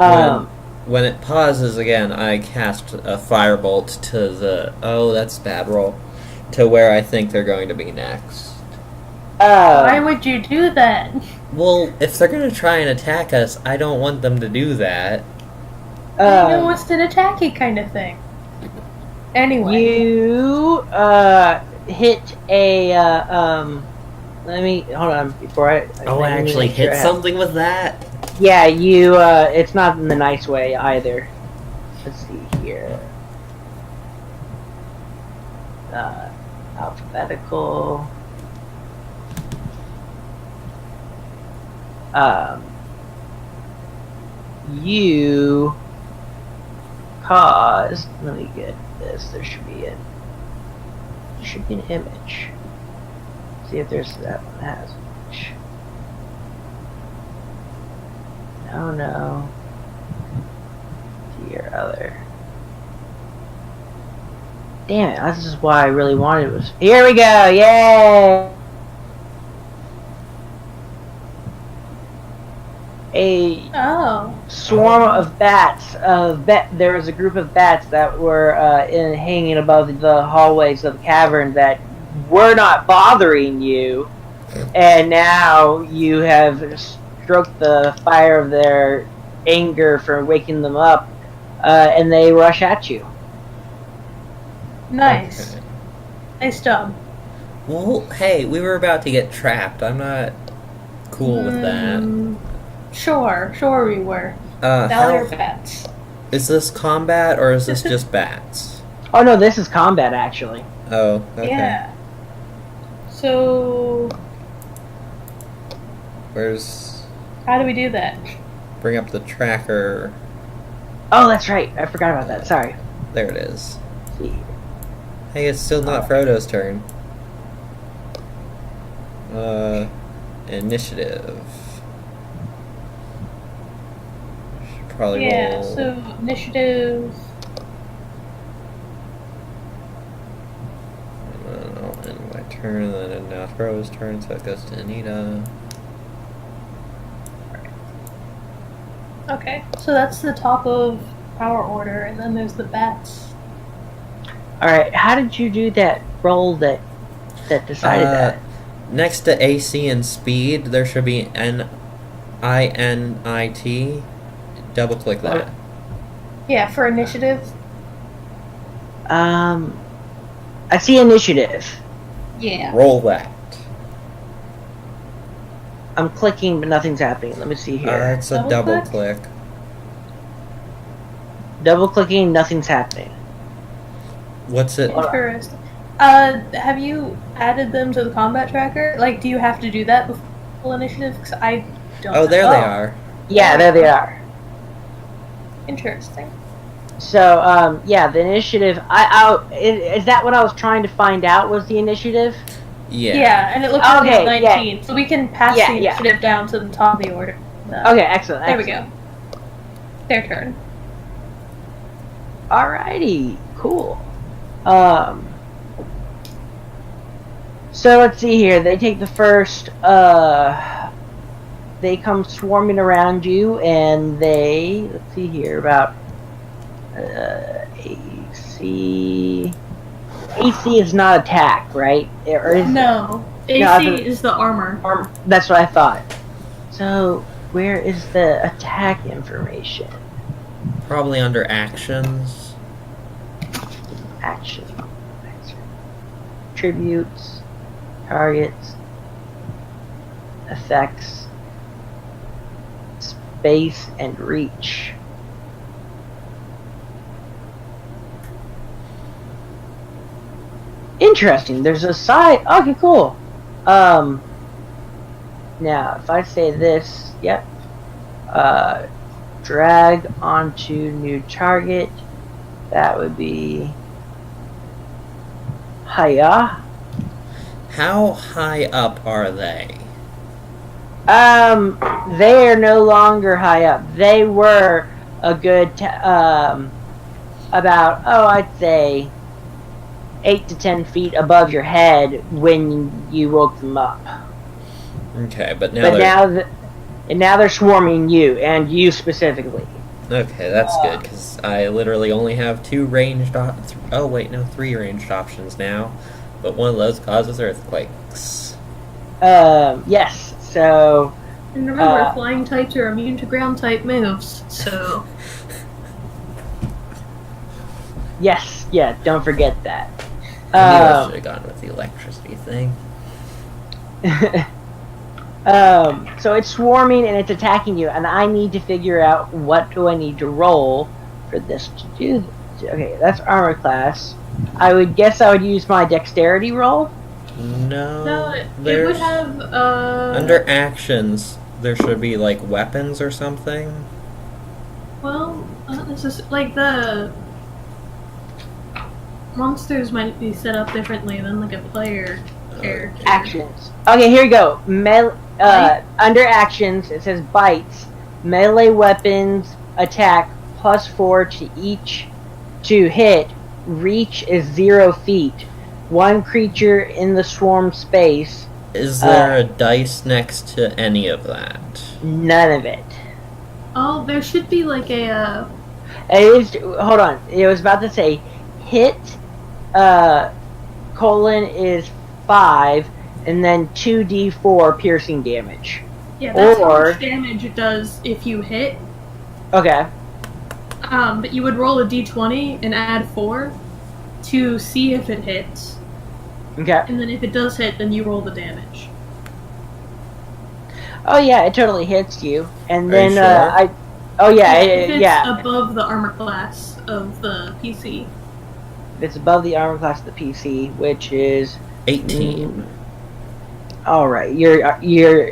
when it pauses again, I cast a firebolt to the... Oh, that's a bad roll. To where I think they're going to be next. Why would you do that? Well, if they're going to try and attack us, I don't want them to do that. You know, it's an attacky kind of thing. Anyway. You hit a let me hold on before I Oh, I let me actually make sure hit I have- something with that? Yeah, you it's not in the nice way either. Let's see here. Alphabetical. You caused. Let me get this. There should be an image. See if there's that one has an image. No. To your other. Damn it, this is why I really wanted was. Here we go, yay! A Oh. swarm of bats. There was a group of bats that were hanging above the hallways of the cavern that were not bothering you, and now you have stroked the fire of their anger for waking them up, and they rush at you. Nice. Okay. Nice job. Well, hey, we were about to get trapped. I'm not cool with that. Sure we were. Now How, they're bats. is this combat or is this just bats? Oh no, this is combat actually. Oh, okay. Yeah. So, Where's... how do we do that? Bring up the tracker. Oh, that's right. I forgot about that. Sorry. There it is. Let's see. Hey, it's still not Frodo's turn. Initiative. Should probably Yeah, roll. so initiative. No, and my turn, and then now Frodo's turn, so it goes to Anita. Okay, so that's the top of our order, and then there's the bats. Alright, how did you do that roll that decided that? Next to AC and speed, there should be NINIT. Double click that. Yeah, for initiative. I see initiative. Yeah. Roll that. I'm clicking, but nothing's happening. Let me see here. It's a Double double click? click. Double clicking, nothing's happening. What's it? Interesting. Have you added them to the combat tracker? Like, do you have to do that before initiative? Because I don't Oh, know. there they are. Yeah, there they are. Interesting. So, yeah, the initiative. Is that what I was trying to find out? Was the initiative? Yeah, and it looks like Okay, it's 19, so we can pass Yeah, the yeah. initiative down to the top of the order. Okay, excellent. There we excellent. go. Their turn. Alrighty, cool. So let's see here. They take the first. They come swarming around you, and let's see here about AC. AC is not attack, right? Or is No. AC is the armor. That's what I thought. So where is the attack information? Probably under actions. Action. Attributes. Targets. Effects. Space and reach. Interesting. There's a side. Okay, cool. Now, if I say this, yep. Drag onto new target. That would be Hiya. How high up are they? They are no longer high up. They were a good, about, I'd say 8 to 10 feet above your head when you woke them up. Okay, but now But they're... now they're swarming you, and you specifically. Okay, that's good, because I literally only have 2 ranged oh wait, no, 3 ranged options now. But one of those causes earthquakes. Yes, so... And remember, flying types are immune to ground type moves, so... Yes, yeah, don't forget that. I knew I should have gone with the electricity thing. So it's swarming and it's attacking you, and I need to figure out what do I need to roll for this to do. Okay, that's armor class. I would guess I would use my dexterity roll. No, it would there's... have, Under actions, there should be, like, weapons or something. well, this is, like, the... monsters might be set up differently than, like, a player character. Actions. Okay, here we go. Under actions, it says bites. Melee weapons attack +4 to each to hit reach is 0 feet. One creature in the swarm space. Is there a dice next to any of that? None of it. Oh, there should be like a. It is. Hold on. It was about to say hit. Colon is 5, and then 2d4 piercing damage. Yeah, that's how Or- much damage it does if you hit. Okay. But you would roll a d20 and add 4 to see if it hits. Okay. And then if it does hit, then you roll the damage. Oh yeah, it totally hits you. And Are then you sure? Oh yeah, If it's yeah. above the armor class of the PC. It's above the armor class of the PC, which is 18. all right. Your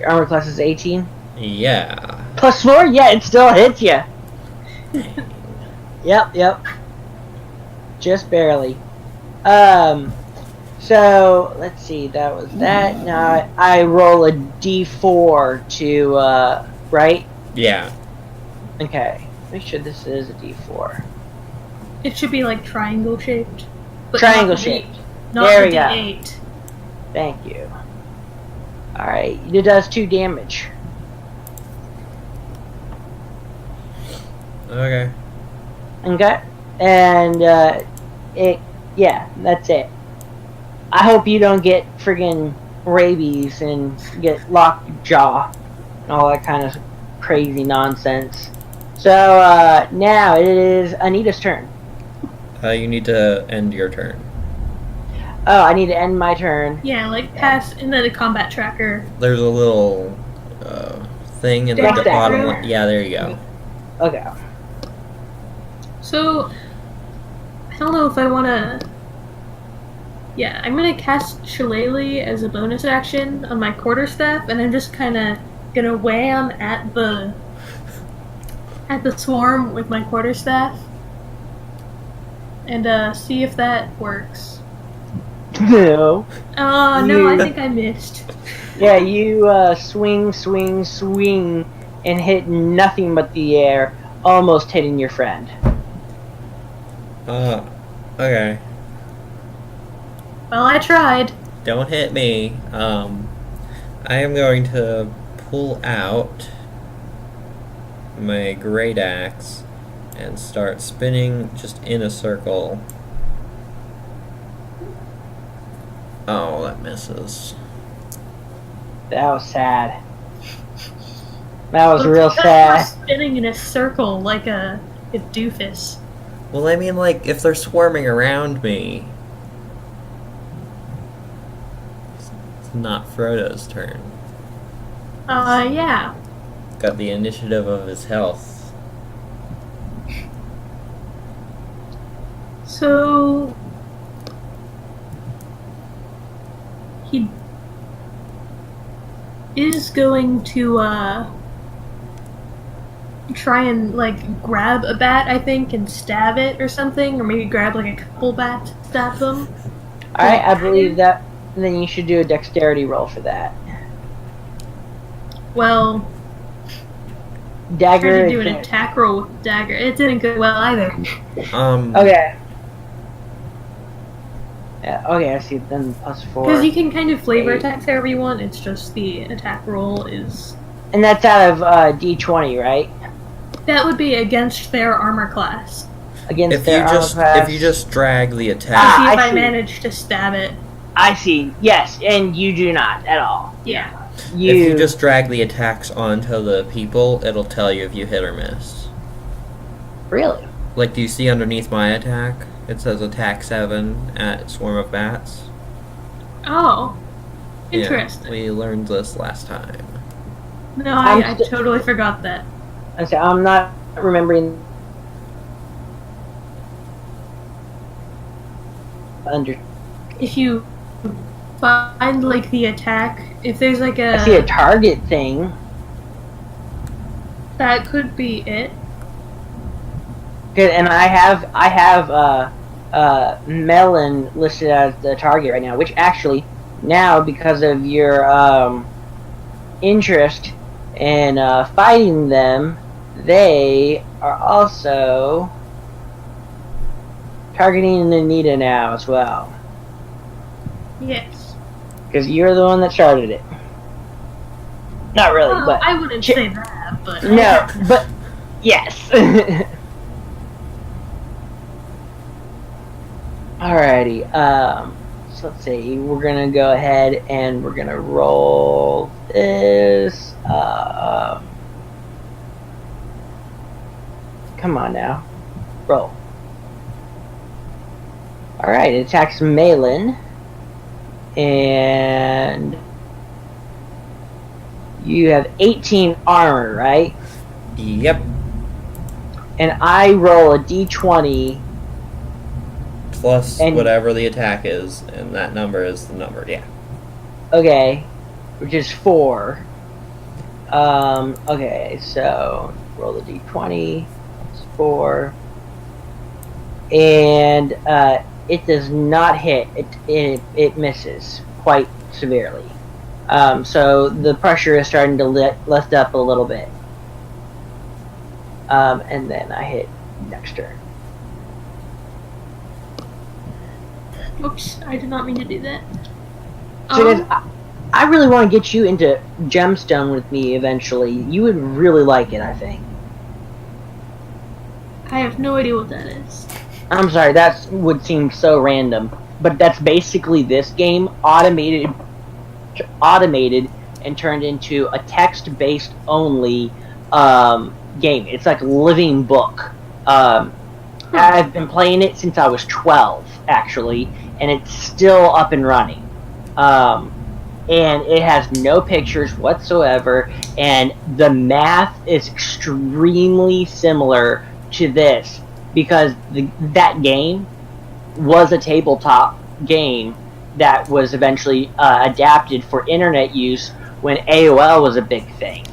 armor class is 18 Yeah. plus 4. Yeah, it still hits you. Yep. Just barely. So let's see. That was that. Now I roll a d4 to right. Yeah. Okay. Make sure this is a d4. It should be like triangle shaped. But Triangle not shaped. Not There the we go. D8. Thank you. All right. It does 2 damage. Okay. Okay. And yeah, that's it. I hope you don't get friggin' rabies and get locked jaw and all that kind of crazy nonsense. So now it is Anita's turn. You need to end your turn. Oh, I need to end my turn. Yeah, like pass and then a combat tracker. There's a little thing in the Like that. bottom. Yeah, there you go. Okay. So I don't know if I wanna. Yeah, I'm gonna cast Shillelagh as a bonus action on my quarterstaff, and I'm just kinda gonna wham at the swarm with my quarterstaff. And see if that works. No. Oh no, I You- think I missed. Yeah, you swing, and hit nothing but the air, almost hitting your friend. Okay. Well, I tried. Don't hit me. I am going to pull out my great axe and start spinning just in a circle. Oh, that misses. That was sad. That was But real because sad. we're spinning in a circle like a doofus. Well, I mean, like, if they're swarming around me. It's not Frodo's turn. Yeah. Got the initiative of his health. So he is going to try and like grab a bat, I think, and stab it or something, or maybe grab like a couple bats, stab them. Alright, I believe that. Then you should do a dexterity roll for that. Well, Dagger. tried to do an attack roll with dagger. It didn't go well either. Okay. Yeah, okay, I see. Then plus 4. Because you can kind of flavor 8. attacks however you want. It's just the attack roll is And that's out of D20, right? that would be against their armor class. Against If their you armor just class. if you just drag the To attack, see if I I see. manage to stab it. I see. Yes, and you do not at all. Yeah. if you just drag the attacks onto the people, it'll tell you if you hit or miss. Really? Like, do you see underneath my attack? It says attack 7 at swarm of bats. Oh. Yeah, Interesting. we learned this last time. No, I'm I st- totally forgot that. I say I'm not remembering under. If you find like the attack, if there's like I see a target thing. that could be it. Good, and I have Melon listed as the target right now, which actually now because of your interest in fighting them, they are also targeting Anita now as well. Yes. Because you're the one that started it. Not really, Well, but... I wouldn't say that, but No, but... Yes. Alrighty, so let's see, we're gonna go ahead and we're gonna roll this, come on now, roll. Alright, it attacks Malin, and you have 18 armor, right? Yep. And I roll a d20. Plus And- whatever the attack is, and that number is the number, yeah. Okay, which is 4. Okay, so roll the d20. That's 4. And it does not hit. It misses quite severely. So the pressure is starting to lift up a little bit. And then I hit next turn. Oops, I did not mean to do that. So guys, I really want to get you into Gemstone with me eventually. You would really like it, I think. I have no idea what that is. I'm sorry, that would seem so random, but that's basically this game automated and turned into a text-based only game. It's like a living book. I've been playing it since I was 12, actually, and it's still up and running. And it has no pictures whatsoever, and the math is extremely similar to this, because that game was a tabletop game that was eventually adapted for internet use when AOL was a big thing.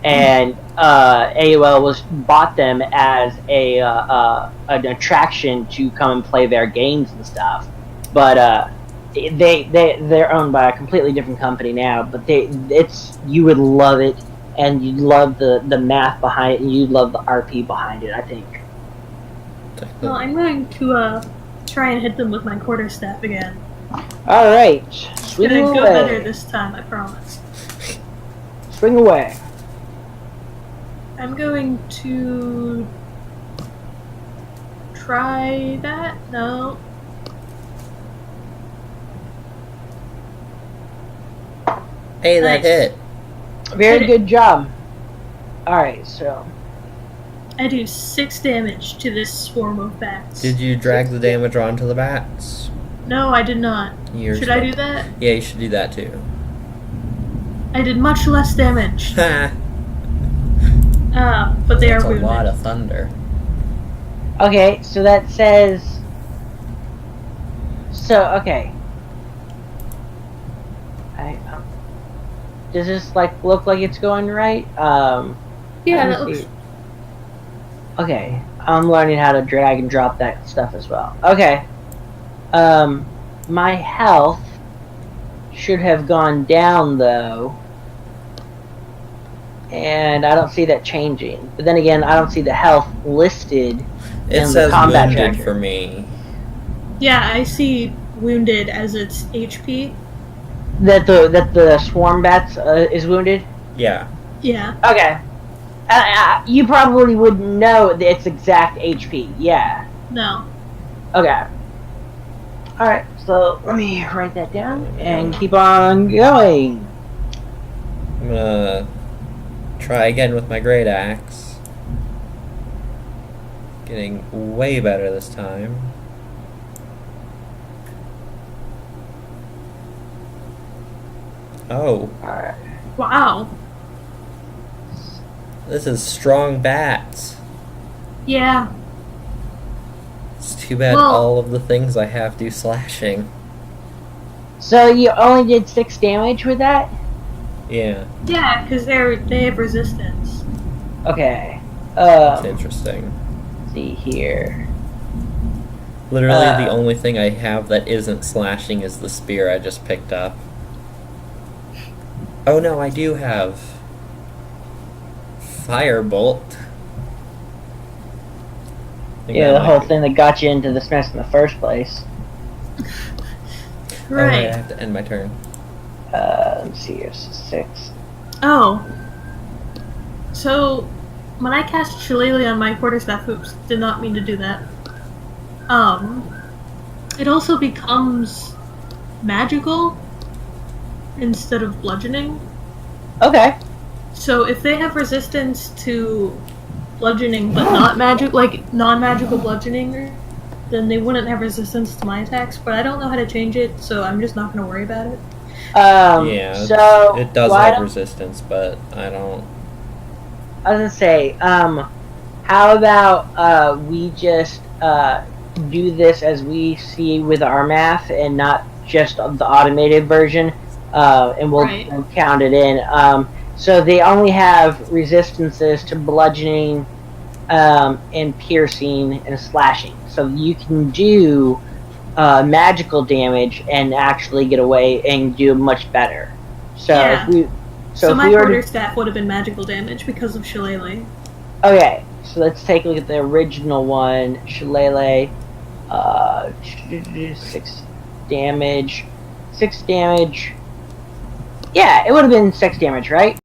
And AOL bought them as an attraction to come and play their games and stuff. But they're owned by a completely different company now. But you would love it, and you'd love the math behind it, and you'd love the RP behind it, I think. Well, I'm going to try and hit them with my quarterstaff again. All right, It's swing gonna go better away. this time, I promise. Swing away. I'm going to try that. No. Hey, that Nice. hit. Very good job. All right, so I do 6 damage to this swarm of bats. Did you drag the damage onto the bats? No, I did not. You're Should I do that? Yeah, you should do that too. I did much less damage. Ha! But they That's are a wounded. lot of thunder. okay, so that says. So okay. Does this look like it's going right? Yeah, let that me looks. see. Okay, I'm learning how to drag and drop that stuff as well. Okay. My health should have gone down though. And I don't see that changing. But then again, I don't see the health listed It in the says combat wounded tracker. for me. Yeah, I see wounded as its HP. That the swarm bats is wounded. Yeah. Yeah. Okay. You probably wouldn't know its exact HP. Yeah. No. Okay. Alright, so let me write that down and keep on going. I'm gonna try again with my great axe. Getting way better this time. Oh, Alright. Wow. this is strong bats. Yeah. It's too bad Well- all of the things I have do slashing. So you only did 6 damage with that? Yeah, Yeah, because they have resistance. Okay. it's interesting. Let's see here. Literally, Uh, the only thing I have that isn't slashing is the spear I just picked up. Oh no, I do have Firebolt. think Yeah, that the might whole be- thing that got you into this mess in the first place. Oh, wait, I Right. have to end my turn. Let's see here, so 6. Oh. So, when I cast Shillelagh on my quarterstaff, oops, did not mean to do that. It also becomes magical instead of bludgeoning. Okay. So if they have resistance to bludgeoning but not magic, like non-magical bludgeoning, then they wouldn't have resistance to my attacks. But I don't know how to change it, so I'm just not gonna worry about it. Yeah, So it does why have don't- resistance, but I don't. I was gonna say, how about we just do this as we see with our math and not just the automated version, and we'll, Right. we'll count it in. So they only have resistances to bludgeoning, and piercing and slashing. So you can do magical damage and actually get away and do much better. So Yeah. if we, So if my we were to quarterstaff would have been magical damage because of Shillelagh. Okay, so let's take a look at the original one. Shillelagh, 6 damage. 6 damage. Yeah, it would have been 6 damage, right?